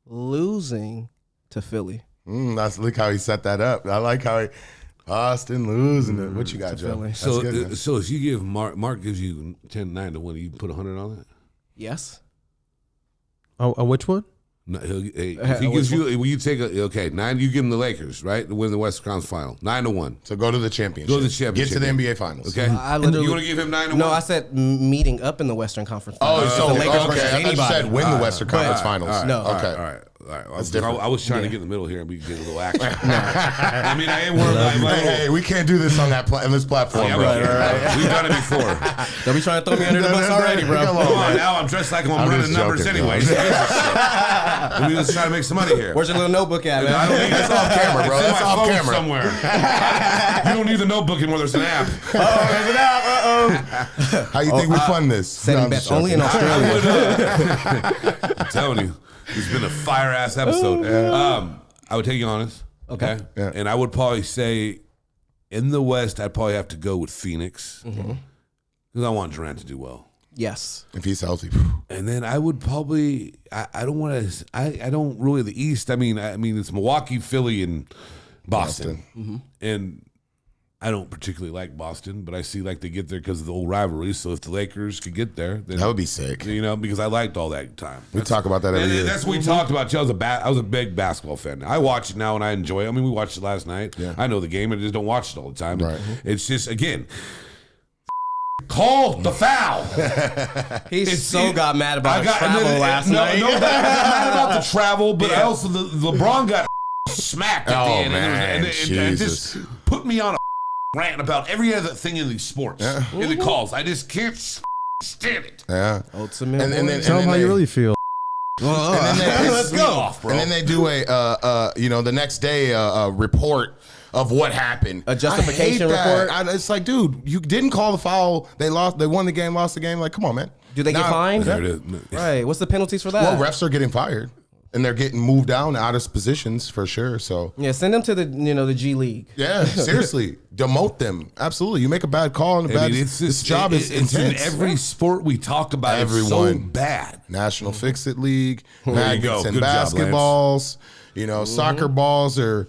Speaker 1: losing to Philly.
Speaker 2: Look how he set that up. I like how Boston losing it. What you got, Joe?
Speaker 3: So if you give Mark gives you 10-9 to win, you put 100 on it?
Speaker 1: Yes.
Speaker 5: Oh, which one?
Speaker 3: No, if he gives you, will you take 9? You give him the Lakers, right, to win the Western Conference Final, 9-1.
Speaker 2: So go to the championship.
Speaker 3: Go to the championship.
Speaker 2: Get to the NBA Finals.
Speaker 3: Okay.
Speaker 1: You
Speaker 3: want to give him 9-1?
Speaker 1: No, I said meeting up in the Western Conference Finals.
Speaker 2: Oh, so
Speaker 1: the Lakers versus
Speaker 2: I thought you
Speaker 1: anybody.
Speaker 2: said win the Western Conference Finals.
Speaker 1: No.
Speaker 2: Okay.
Speaker 3: All right.
Speaker 2: different.
Speaker 3: I was trying to get in the middle here and we could get a little action. I mean, I am worried about
Speaker 2: Hey, we can't do this on this platform, bro.
Speaker 3: Right. We've done it before.
Speaker 1: Don't be trying to throw me under the bus already, bro.
Speaker 3: Come on, now I'm dressed like I'm running numbers anyway. We just trying to make some money here.
Speaker 1: Where's your little notebook at, man?
Speaker 3: I don't need
Speaker 2: It's off camera, bro. That's off camera.
Speaker 3: Somewhere. You don't need the notebook anymore. There's an app.
Speaker 1: Oh, there's an app. Uh-oh.
Speaker 2: How you think we fund this?
Speaker 1: Setting bets only in Australia.
Speaker 3: I'm telling you, it's been a fire ass episode. I would take you honest. Okay.
Speaker 2: Yeah.
Speaker 3: And I would probably say in the West, I'd probably have to go with Phoenix. Because I want Durant to do well.
Speaker 1: Yes.
Speaker 2: If he's healthy.
Speaker 3: And then I would probably I don't really the East. I mean it's Milwaukee, Philly, and Boston. And I don't particularly like Boston, but I see like they get there because of the old rivalry. So if the Lakers could get there, then
Speaker 2: That would be sick.
Speaker 3: you know, because I liked all that time.
Speaker 2: We talk about that every year.
Speaker 3: That's what we talked about. I was a big basketball fan. I watch it now and I enjoy it. I mean, we watched it last night.
Speaker 2: Yeah.
Speaker 3: I know the game. I just don't watch it all the time.
Speaker 2: Right.
Speaker 3: It's just again. Call the foul.
Speaker 1: Got mad about travel last night.
Speaker 3: No, I got mad about the travel, but I also LeBron got smacked at the end.
Speaker 2: Man,
Speaker 3: and it just put me on a rant about every other thing in these sports, in the calls. I just can't stand it.
Speaker 2: Yeah.
Speaker 1: Ultimate.
Speaker 2: And then
Speaker 5: Tell them how you really feel.
Speaker 2: And then
Speaker 1: Let's go.
Speaker 3: Off, bro.
Speaker 2: And then they do the next day a report of what happened.
Speaker 1: A justification
Speaker 2: I hate that.
Speaker 1: report?
Speaker 2: It's like, dude, you didn't call the foul. They lost. They won the game, lost the game. Like, come on, man.
Speaker 1: Do they get fined?
Speaker 3: There it is.
Speaker 1: Right. What's the penalties for that?
Speaker 2: Well, refs are getting fired. And they're getting moved down out of positions for sure. So
Speaker 1: Yeah, send them to the G League.
Speaker 2: yeah, seriously, demote them. Absolutely, you make a bad call and this job is
Speaker 3: it's
Speaker 2: intense.
Speaker 3: in every sport we talk about. It's so
Speaker 2: Everyone.
Speaker 3: bad.
Speaker 2: National Fix-It League,
Speaker 3: There you
Speaker 2: magnets
Speaker 3: go.
Speaker 2: and
Speaker 3: Good job,
Speaker 2: basketballs. Soccer balls are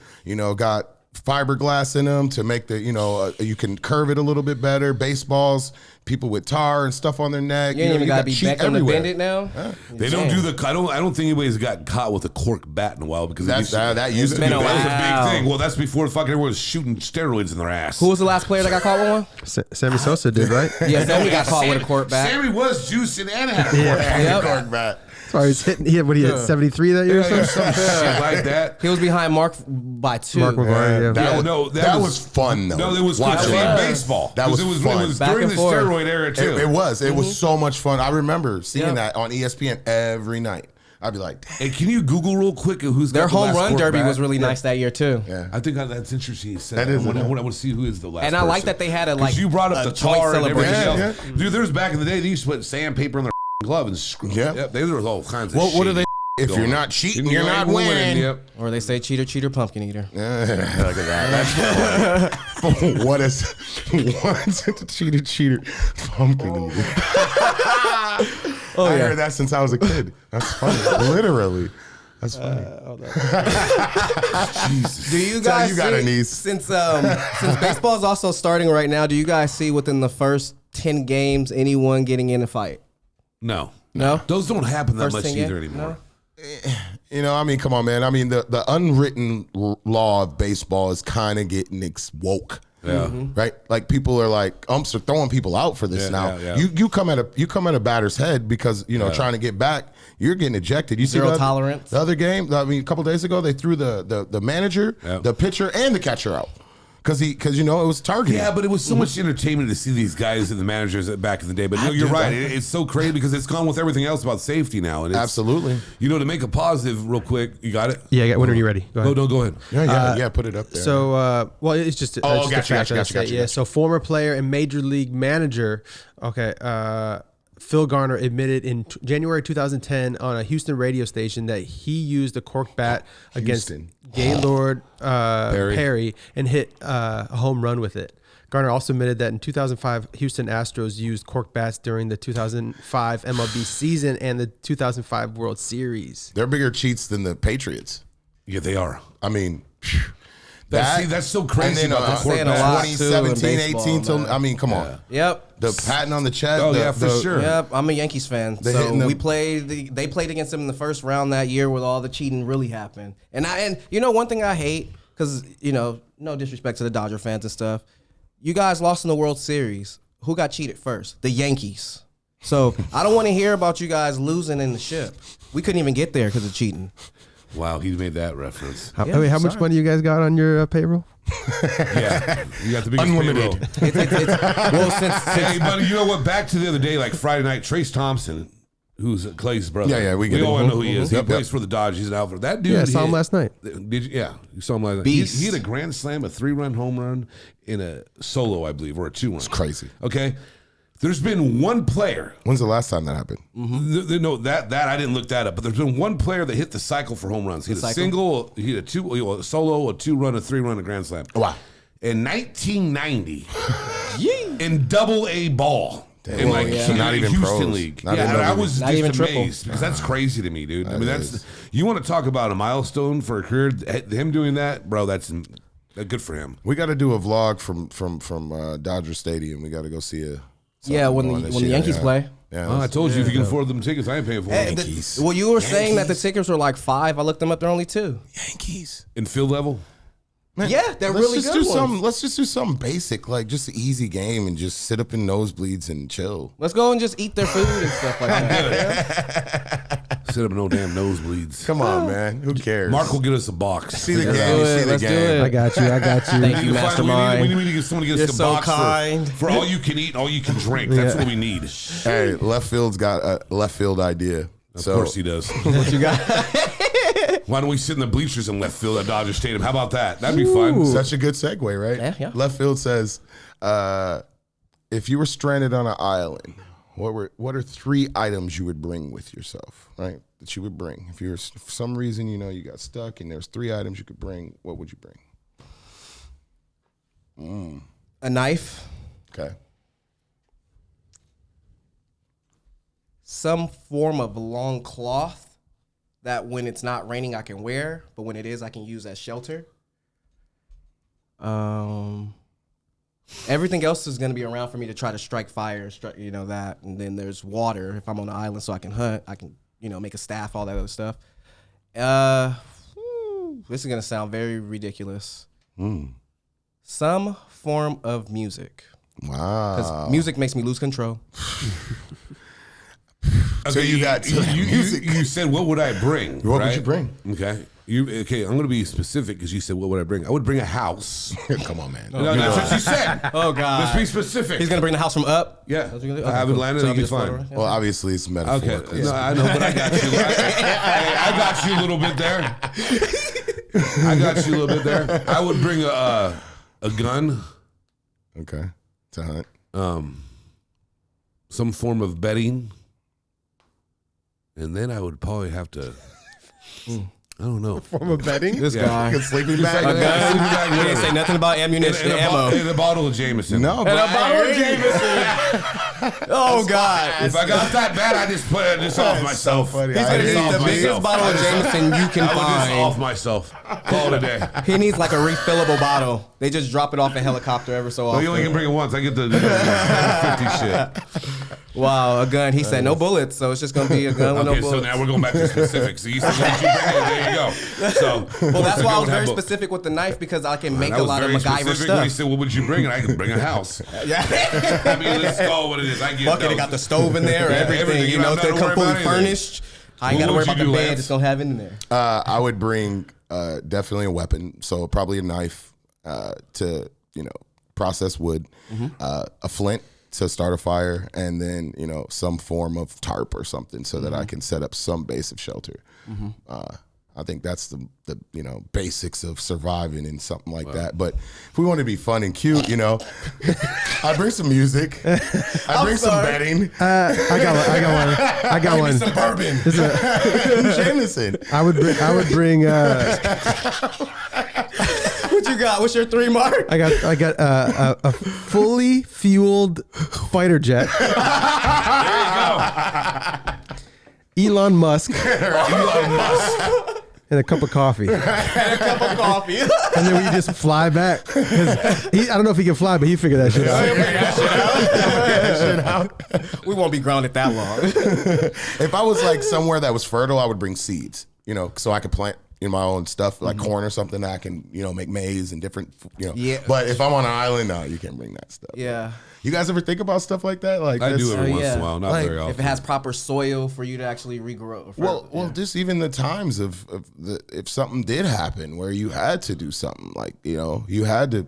Speaker 2: got fiberglass in them to make you can curve it a little bit better. Baseballs, people with tar and stuff on their neck.
Speaker 1: You ain't even got to be
Speaker 2: cheat
Speaker 1: Beckham to
Speaker 2: everywhere.
Speaker 1: bend it now.
Speaker 3: They don't do the. I don't think anybody's got caught with a cork bat in a while because
Speaker 2: That used to be
Speaker 1: been a
Speaker 2: big.
Speaker 1: while.
Speaker 3: That's a big thing. Well, that's before fucking everyone was shooting steroids in their ass.
Speaker 1: Who was the last player that got caught with one?
Speaker 5: Sammy Sosa did, right?
Speaker 1: Yeah, Sammy got caught with a court bat.
Speaker 3: Sammy was juicing and had a cork bat.
Speaker 1: Yep.
Speaker 2: Cork bat.
Speaker 5: Sorry, he's hitting. He had 73 that year. Or something?
Speaker 3: Shit like that.
Speaker 1: He was behind Mark by 2.
Speaker 5: Mark McGuire, yeah.
Speaker 2: That was fun though.
Speaker 3: No, it was
Speaker 2: Watching
Speaker 3: like
Speaker 2: it.
Speaker 3: baseball.
Speaker 2: That was
Speaker 3: it was
Speaker 2: fun.
Speaker 3: It was
Speaker 1: Back
Speaker 3: during
Speaker 1: and
Speaker 3: the
Speaker 1: forth.
Speaker 3: steroid era too.
Speaker 2: It was so much fun. I remember seeing that on ESPN every night. I'd be like, damn.
Speaker 3: Hey, can you Google real quick who's
Speaker 1: Their
Speaker 3: got the
Speaker 1: home
Speaker 3: last
Speaker 1: run
Speaker 3: cork
Speaker 1: derby
Speaker 3: bat?
Speaker 1: was really nice that year too.
Speaker 2: Yeah.
Speaker 3: I think that's interesting. You said
Speaker 2: That is,
Speaker 3: I want to see who is the last.
Speaker 1: And I like
Speaker 3: person.
Speaker 1: that they had a
Speaker 3: 'Cause you brought up
Speaker 1: a
Speaker 3: the
Speaker 1: joint
Speaker 3: tar and everything
Speaker 1: celebration.
Speaker 3: else. Dude, there's back in the day they used to put sandpaper in their glove and screw.
Speaker 2: Yeah.
Speaker 3: Yep, there was all kinds of.
Speaker 2: What are they? If
Speaker 3: going
Speaker 2: you're
Speaker 3: on.
Speaker 2: not cheating,
Speaker 3: You
Speaker 2: you're
Speaker 3: ain't
Speaker 2: not winning.
Speaker 3: Yep.
Speaker 1: Or they say cheater, cheater, pumpkin eater.
Speaker 2: Look at that. That's funny. What's the cheater pumpkin eater? I heard that since I was a kid. That's funny. Literally. That's funny.
Speaker 3: Jesus.
Speaker 1: Do you
Speaker 2: Tell
Speaker 1: guys
Speaker 2: you got
Speaker 1: see,
Speaker 2: a niece.
Speaker 1: since baseball is also starting right now, do you guys see within the first 10 games anyone getting in a fight?
Speaker 3: No.
Speaker 1: No?
Speaker 3: Those don't happen that
Speaker 1: First
Speaker 3: much
Speaker 1: 10
Speaker 3: either
Speaker 1: games?
Speaker 3: anymore.
Speaker 2: Come on, man. I mean, the unwritten law of baseball is kind of getting woke.
Speaker 3: Yeah.
Speaker 2: Right? Like people are like umps are throwing people out for this
Speaker 3: Yeah,
Speaker 2: now.
Speaker 3: yeah.
Speaker 2: You come at a batter's head because trying to get back, you're getting ejected. You
Speaker 1: Zero
Speaker 2: see
Speaker 1: tolerance.
Speaker 2: The other game, I mean, a couple days ago, they threw the manager,
Speaker 3: Yeah.
Speaker 2: the pitcher, and the catcher out because it was targeted.
Speaker 3: Yeah, but it was so much entertainment to see these guys and the managers back in the day. But no, you're right. It's so crazy because it's gone with everything else about safety now. And it's,
Speaker 2: Absolutely.
Speaker 3: To make a positive real quick, you got it?
Speaker 5: Yeah, when are you ready? Go ahead.
Speaker 3: No, go ahead.
Speaker 2: Yeah, put it up there.
Speaker 5: So, it's just.
Speaker 2: Gotcha.
Speaker 5: Yeah. So, former player and major league manager. Okay. Phil Garner admitted in January 2010 on a Houston radio station that he used a cork bat against Gaylord Perry and hit a home run with it. Garner also admitted that in 2005, Houston Astros used cork bats during the 2005 MLB season and the 2005 World Series.
Speaker 2: They're bigger cheats than the Patriots.
Speaker 3: Yeah, they are.
Speaker 2: I mean,
Speaker 3: that's so crazy about the cork
Speaker 1: saying a
Speaker 3: bat.
Speaker 1: lot, too, in
Speaker 2: 2017,
Speaker 1: baseball,
Speaker 2: 18 till,
Speaker 1: man.
Speaker 2: I mean, come on.
Speaker 1: Yep.
Speaker 2: The patent on the chest.
Speaker 3: Oh, yeah, for sure.
Speaker 1: Yep, I'm a Yankees fan.
Speaker 2: They
Speaker 1: So
Speaker 2: hitting them-
Speaker 1: they played against them in the first round that year where all the cheating really happened. And you know, one thing I hate, because, you know, no disrespect to the Dodger fans and stuff, you guys lost in the World Series. Who got cheated first? The Yankees. So I don't want to hear about you guys losing in the ship. We couldn't even get there because of cheating.
Speaker 3: Wow, he made that reference.
Speaker 5: How much money you guys got on your payroll?
Speaker 3: Yeah, you got the biggest
Speaker 2: Unlimited.
Speaker 3: payroll.
Speaker 1: Well, since
Speaker 3: Hey, but you know what? Back to the other day, like Friday night, Trace Thompson, who's Clay's brother.
Speaker 2: Yeah, we get
Speaker 3: all
Speaker 2: it.
Speaker 3: know who he is. He
Speaker 2: Yep,
Speaker 3: plays
Speaker 2: yep.
Speaker 3: for the Dodgers. He's an outfielder. That dude.
Speaker 5: Yeah, I saw him last night.
Speaker 3: Did you? Yeah, you saw him last night.
Speaker 1: Beast.
Speaker 3: He had a grand slam, a 3-run home run, in a solo, I believe, or a 2-run. It's
Speaker 2: crazy.
Speaker 3: Okay, there's been one player.
Speaker 2: When's the last time that happened?
Speaker 3: No, that I didn't look that up, but there's been one player that hit the cycle for home runs. He hit a single, he hit a solo, a 2-run, a 3-run, a grand slam.
Speaker 2: Wow.
Speaker 3: In 1990, in Double-A ball. In like
Speaker 2: Not even
Speaker 3: Houston
Speaker 2: pros.
Speaker 3: League.
Speaker 2: Not
Speaker 3: Yeah,
Speaker 2: even
Speaker 3: and I
Speaker 2: double.
Speaker 3: was
Speaker 1: Not
Speaker 3: just
Speaker 1: even triple.
Speaker 3: amazed because that's crazy to me, dude. I mean,
Speaker 2: is.
Speaker 3: you want to talk about a milestone for a career. Him doing that, bro, that's good for him.
Speaker 2: We got to do a vlog from Dodger Stadium. We got to go see a.
Speaker 1: yeah, when
Speaker 2: going
Speaker 1: the
Speaker 2: this year,
Speaker 1: Yankees
Speaker 2: yeah.
Speaker 1: play.
Speaker 2: Yeah,
Speaker 3: Oh, I told you if you can afford them tickets, I ain't paying for them.
Speaker 2: Yankees.
Speaker 1: Well, you were saying that the tickets were like $5. I looked them up; they're only $2.
Speaker 2: Yankees.
Speaker 3: In field level.
Speaker 2: Man,
Speaker 1: Yeah, they're
Speaker 2: let's
Speaker 1: really
Speaker 2: just
Speaker 1: good
Speaker 2: do some.
Speaker 1: ones.
Speaker 2: Let's just do something basic, like just an easy game, and just sit up in nosebleeds and chill.
Speaker 1: Let's go and just eat their food and stuff like that.
Speaker 3: Set up no damn nosebleeds.
Speaker 2: Come on, man. Who cares?
Speaker 3: Mark will get us a box.
Speaker 2: see the
Speaker 1: Let's
Speaker 2: game.
Speaker 1: do
Speaker 2: You
Speaker 1: it.
Speaker 2: see the
Speaker 1: Let's do
Speaker 2: game.
Speaker 1: it.
Speaker 5: I got you.
Speaker 1: Thank you,
Speaker 3: We
Speaker 1: Mastermind.
Speaker 3: need to get someone to get
Speaker 1: You're
Speaker 3: us a
Speaker 1: so
Speaker 3: box
Speaker 1: kind.
Speaker 3: for all you can eat and all you can drink. That's what we need.
Speaker 2: Hey, left field's got a left field idea.
Speaker 3: Of course he does.
Speaker 1: What you got?
Speaker 3: Why don't we sit in the bleachers in left field at Dodger Stadium? How about that? That'd be fun.
Speaker 2: Such a good segue, right?
Speaker 1: Yeah.
Speaker 2: Left field says, if you were stranded on an island, what are 3 items you would bring with yourself, right? That you would bring. If you're for some reason, you know, you got stuck and there's 3 items you could bring, what would you bring?
Speaker 1: A knife,
Speaker 2: Okay.
Speaker 1: some form of long cloth that when it's not raining I can wear, but when it is I can use as shelter. Everything else is going to be around for me to try to strike fire, that. And then there's water if I'm on the island so I can hunt. I can, make a staff, all that other stuff. This is going to sound very ridiculous. Some form of music.
Speaker 2: Wow.
Speaker 1: Because music makes me lose control.
Speaker 2: So you got
Speaker 3: you said, what would I bring?
Speaker 2: What would
Speaker 3: right?
Speaker 2: you bring?
Speaker 3: Okay. I'm going to be specific because you said, what would I bring? I would bring a house.
Speaker 2: Come on, man.
Speaker 3: No, that's what you said.
Speaker 1: Oh, God.
Speaker 3: Let's be specific.
Speaker 1: He's going to bring the house from up?
Speaker 3: Yeah.
Speaker 1: That's what you're gonna do?
Speaker 3: I haven't
Speaker 1: cool.
Speaker 3: landed,
Speaker 1: So
Speaker 3: it'll be
Speaker 1: just float
Speaker 3: fine.
Speaker 1: around?
Speaker 2: Well, obviously it's
Speaker 3: Okay.
Speaker 2: metaphorical.
Speaker 3: No, I know, but I got you. I got you a little bit there. I got you a little bit there. I would bring a gun.
Speaker 2: Okay. To hunt.
Speaker 3: Some form of bedding. And then I would probably have to, I don't know.
Speaker 5: Form of bedding?
Speaker 1: This guy.
Speaker 2: Like a sleeping bag.
Speaker 1: A gun. He didn't say nothing about ammunition, ammo.
Speaker 3: And a bottle of Jameson.
Speaker 2: No,
Speaker 1: And a
Speaker 2: but
Speaker 1: bottle of Jameson. Oh, God.
Speaker 3: If I got that bad, I just put it just off myself.
Speaker 2: funny.
Speaker 1: He's going to
Speaker 3: just
Speaker 1: need
Speaker 3: off
Speaker 1: the biggest
Speaker 3: myself.
Speaker 1: bottle of Jameson you can
Speaker 3: I would just off
Speaker 1: find.
Speaker 3: myself. Call it a day.
Speaker 1: He needs like a refillable bottle. They just drop it off a helicopter ever so
Speaker 3: Well, you only
Speaker 1: often.
Speaker 3: can bring it once. I get the 50 shit.
Speaker 1: Wow, a gun. He said no bullets, so it's just going to be a gun with
Speaker 3: Okay,
Speaker 1: no
Speaker 3: so
Speaker 1: bullets.
Speaker 3: now we're going back to specifics. So you said what you bring, there you go. So
Speaker 1: Well, that's why I was
Speaker 3: don't
Speaker 1: very
Speaker 3: have
Speaker 1: specific with the knife because I can make
Speaker 3: I
Speaker 1: a
Speaker 3: was
Speaker 1: lot of
Speaker 3: very
Speaker 1: MacGyver
Speaker 3: specific when he
Speaker 1: stuff.
Speaker 3: said, what would you bring? And I can bring a house.
Speaker 1: Yeah.
Speaker 3: I mean, let's call it what it is. I get
Speaker 1: Fuck it,
Speaker 3: those.
Speaker 1: it got the stove in there,
Speaker 3: Yeah,
Speaker 1: everything.
Speaker 3: everything.
Speaker 1: You
Speaker 3: You
Speaker 1: know,
Speaker 3: don't have
Speaker 1: they
Speaker 3: to
Speaker 1: come
Speaker 3: worry
Speaker 1: fully
Speaker 3: about anything.
Speaker 1: furnished. I ain't
Speaker 3: What
Speaker 1: got to worry
Speaker 3: would
Speaker 1: about
Speaker 3: you
Speaker 1: the
Speaker 3: do,
Speaker 1: bed.
Speaker 3: Lance?
Speaker 1: Just going to have it in there.
Speaker 2: I would bring definitely a weapon. So probably a knife to, process wood, a flint to start a fire, and then, some form of tarp or something so that I can set up some base of shelter. I think that's the basics of surviving and something like that. But if we want to be fun and cute, I bring some music. I bring some bedding.
Speaker 5: I got one.
Speaker 2: Some bourbon. Jameson.
Speaker 5: I would bring.
Speaker 1: What you got? What's your 3 mark?
Speaker 5: I got a fully fueled fighter jet.
Speaker 3: There you go.
Speaker 5: Elon Musk.
Speaker 3: Elon Musk.
Speaker 5: And a cup of coffee.
Speaker 1: And a cup of coffee.
Speaker 5: And then we just fly back. 'Cause I don't know if he can fly, but he figured that shit out.
Speaker 1: We won't be grounded that long.
Speaker 2: If I was like somewhere that was fertile, I would bring seeds, so I could plant my own stuff, like corn or something that I can, make maize and different,
Speaker 1: Yeah.
Speaker 2: But if I'm on an island, no, you can't bring that stuff.
Speaker 1: Yeah.
Speaker 2: You guys ever think about stuff like that? Like
Speaker 3: I do
Speaker 2: that's-
Speaker 3: every once
Speaker 1: yeah.
Speaker 3: in a while, not
Speaker 2: Like,
Speaker 3: very often.
Speaker 1: If it has proper soil for you to actually regrow.
Speaker 2: Well, just even the times if something did happen where you had to do something, like, you had to,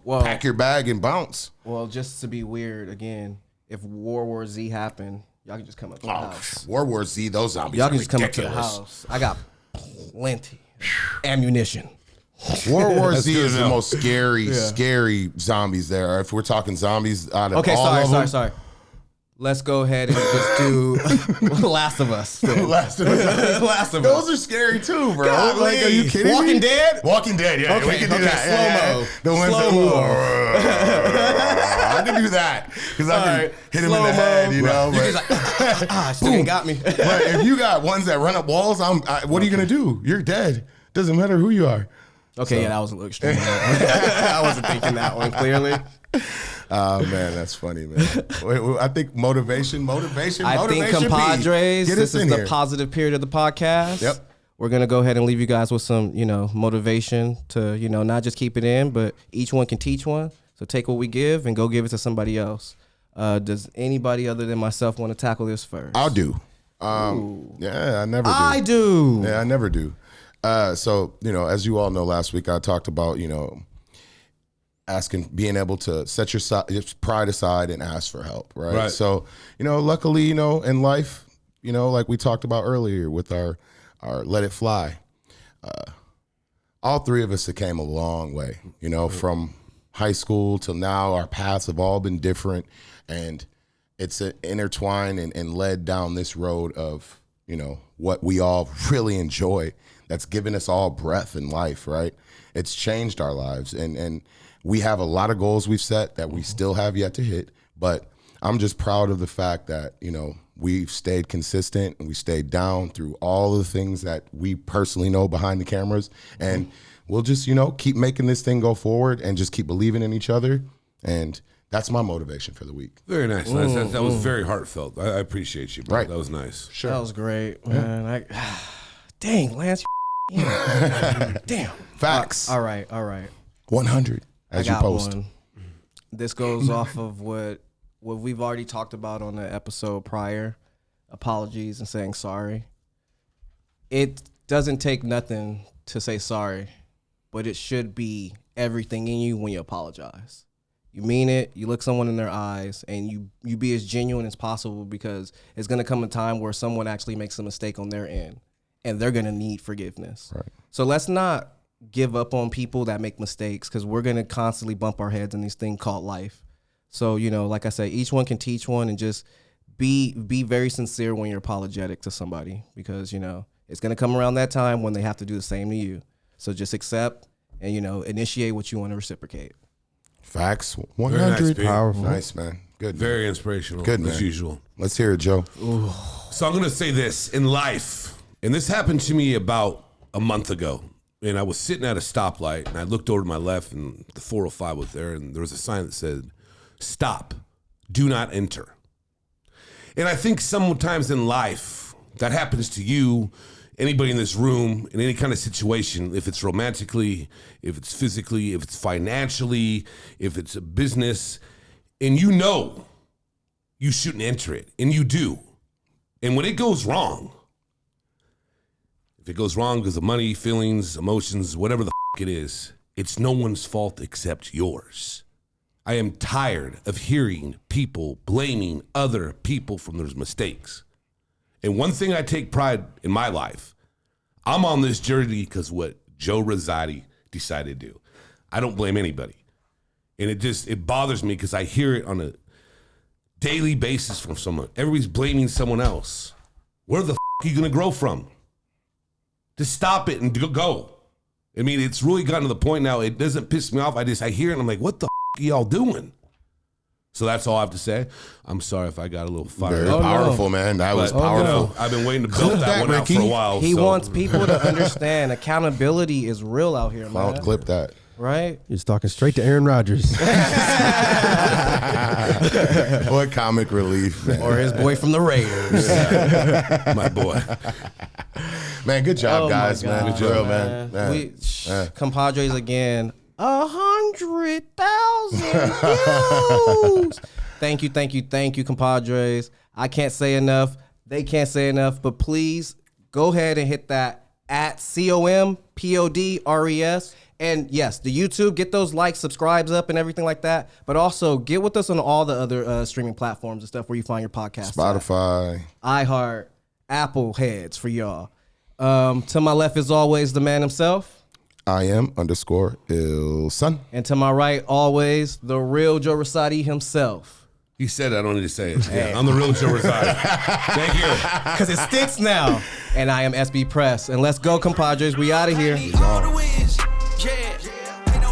Speaker 1: Well-
Speaker 2: pack your bag and bounce.
Speaker 1: Well, just to be weird again, if World War Z happened, y'all can just come up to the house.
Speaker 2: World War Z, those zombies
Speaker 1: Y'all
Speaker 2: are
Speaker 1: can just come up to the
Speaker 2: ridiculous.
Speaker 1: house. I got plenty ammunition.
Speaker 2: World War
Speaker 3: That's
Speaker 2: Z
Speaker 3: good
Speaker 2: is the
Speaker 3: enough.
Speaker 2: most scary zombies there. If we're talking zombies out of
Speaker 1: Okay,
Speaker 2: all of them,
Speaker 1: sorry. Let's go ahead and just do Last of Us.
Speaker 2: Last of Us.
Speaker 1: Last of Us.
Speaker 2: Those are scary too, bro.
Speaker 1: Golly.
Speaker 2: Like, are you kidding
Speaker 1: Walking
Speaker 2: me?
Speaker 1: Dead?
Speaker 2: Walking Dead, yeah.
Speaker 1: Okay,
Speaker 2: we can do
Speaker 1: okay,
Speaker 2: that.
Speaker 1: slow-mo.
Speaker 2: The ones
Speaker 1: Slow-mo.
Speaker 2: I can do that because I can hit him in the head,
Speaker 1: You
Speaker 2: But,
Speaker 1: just like, still ain't got me.
Speaker 2: but if you got ones that run up walls, what are you gonna do? You're dead. Doesn't matter who you are.
Speaker 1: Okay, yeah, that was a little extreme. I wasn't thinking that one clearly.
Speaker 2: Oh man, that's funny, man. I think motivation.
Speaker 1: I think
Speaker 2: P.
Speaker 1: compadres,
Speaker 2: Get
Speaker 1: this
Speaker 2: us
Speaker 1: is
Speaker 2: in
Speaker 1: the
Speaker 2: here.
Speaker 1: positive period of the podcast.
Speaker 2: Yep.
Speaker 1: We're going to go ahead and leave you guys with some, motivation to, not just keep it in, but each one can teach one. So take what we give and go give it to somebody else. Does anybody other than myself want to tackle this first?
Speaker 2: I'll do. Yeah, I never do.
Speaker 1: I do.
Speaker 2: Yeah, I never do. So, as you all know, last week I talked about, being able to set your pride aside and ask for help, right? So, luckily, in life, like we talked about earlier with our Let It Fly, all 3 of us have came a long way, from high school till now. Our paths have all been different, and it's intertwined and led down this road of, what we all really enjoy. That's given us all breath in life, right? It's changed our lives. And we have a lot of goals we've set that we still have yet to hit. But I'm just proud of the fact that, we've stayed consistent and we stayed down through all of the things that we personally know behind the cameras. And we'll just, keep making this thing go forward and just keep believing in each other. And that's my motivation for the week.
Speaker 3: Very nice. That was very heartfelt. I appreciate you, bro.
Speaker 2: Right.
Speaker 3: That was nice.
Speaker 2: Sure.
Speaker 1: That was great, man. Dang, Lance. Damn.
Speaker 2: Facts.
Speaker 1: All right.
Speaker 2: 100
Speaker 1: I
Speaker 2: as you
Speaker 1: got
Speaker 2: post.
Speaker 1: one. This goes off of what we've already talked about on the episode prior. Apologies and saying sorry. It doesn't take nothing to say sorry, but it should be everything in you when you apologize. You mean it, you look someone in their eyes, and you be as genuine as possible, because it's going to come a time where someone actually makes a mistake on their end, and they're going to need forgiveness.
Speaker 2: Right.
Speaker 1: So let's not give up on people that make mistakes, because we're going to constantly bump our heads in this thing called life. So, like I say, each one can teach one, and just be very sincere when you're apologetic to somebody, because, it's going to come around that time when they have to do the same to you. So just accept and, initiate what you want to reciprocate.
Speaker 2: Facts.
Speaker 3: Very
Speaker 2: 100.
Speaker 3: nice, Pete.
Speaker 2: Powerful. Nice, man. Good.
Speaker 3: Very inspirational.
Speaker 2: Good,
Speaker 3: as
Speaker 2: man.
Speaker 3: usual.
Speaker 2: Let's hear it, Joe.
Speaker 3: So I'm going to say this in life, and this happened to me about a month ago. And I was sitting at a stoplight, and I looked over to my left, and the 405 was there, and there was a sign that said, "Stop, do not enter." And I think sometimes in life that happens to you, anybody in this room, in any kind of situation, if it's romantically, if it's physically, if it's financially, if it's a business, and you shouldn't enter it, and you do. And when it goes wrong, if it goes wrong because of money, feelings, emotions, whatever the it is, it's no one's fault except yours. I am tired of hearing people blaming other people for their mistakes. And one thing I take pride in my life, I'm on this journey because what Joe Rosati decided to do. I don't blame anybody. And it bothers me because I hear it on a daily basis from someone. Everybody's blaming someone else. Where the are you going to grow from? Just stop it and go. I mean, it's really gotten to the point now, it doesn't piss me off. I hear it and I'm like, what the are y'all doing? So that's all I have to say. I'm sorry if I got a little fired
Speaker 2: Very
Speaker 3: up.
Speaker 2: powerful, man. That was powerful.
Speaker 3: I've been waiting to build that one out for a while.
Speaker 1: He wants people to understand accountability is real out here, man.
Speaker 2: I'll clip that.
Speaker 1: Right?
Speaker 5: He's talking straight to Aaron Rodgers.
Speaker 2: What comic relief, man.
Speaker 1: Or his boy from the Raiders.
Speaker 3: My boy.
Speaker 2: Man, good job,
Speaker 1: Oh,
Speaker 2: guys,
Speaker 1: my
Speaker 2: man.
Speaker 1: God,
Speaker 2: Good job, man.
Speaker 1: Compadres again. 100,000 views. Thank you, compadres. I can't say enough. They can't say enough. But please go ahead and hit that at ComPODres. And yes, the YouTube, get those likes, subscribes up and everything like that. But also get with us on all the other streaming platforms and stuff where you find your podcasts.
Speaker 2: Spotify.
Speaker 1: iHeart, Apple heads for y'all. To my left, as always, the man himself.
Speaker 2: I am _ill son.
Speaker 1: And to my right, always, the real Joe Rosati himself.
Speaker 3: He said I don't need to say it. Yeah, I'm the real Joe Rosati. Thank you.
Speaker 1: Because it sticks now. And I am SB Press. And let's go, compadres. We out of here.
Speaker 4: Ain't no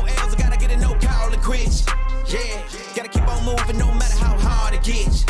Speaker 4: L's, I gotta get a no call and quit. Yeah, gotta keep on moving no matter how hard it gets.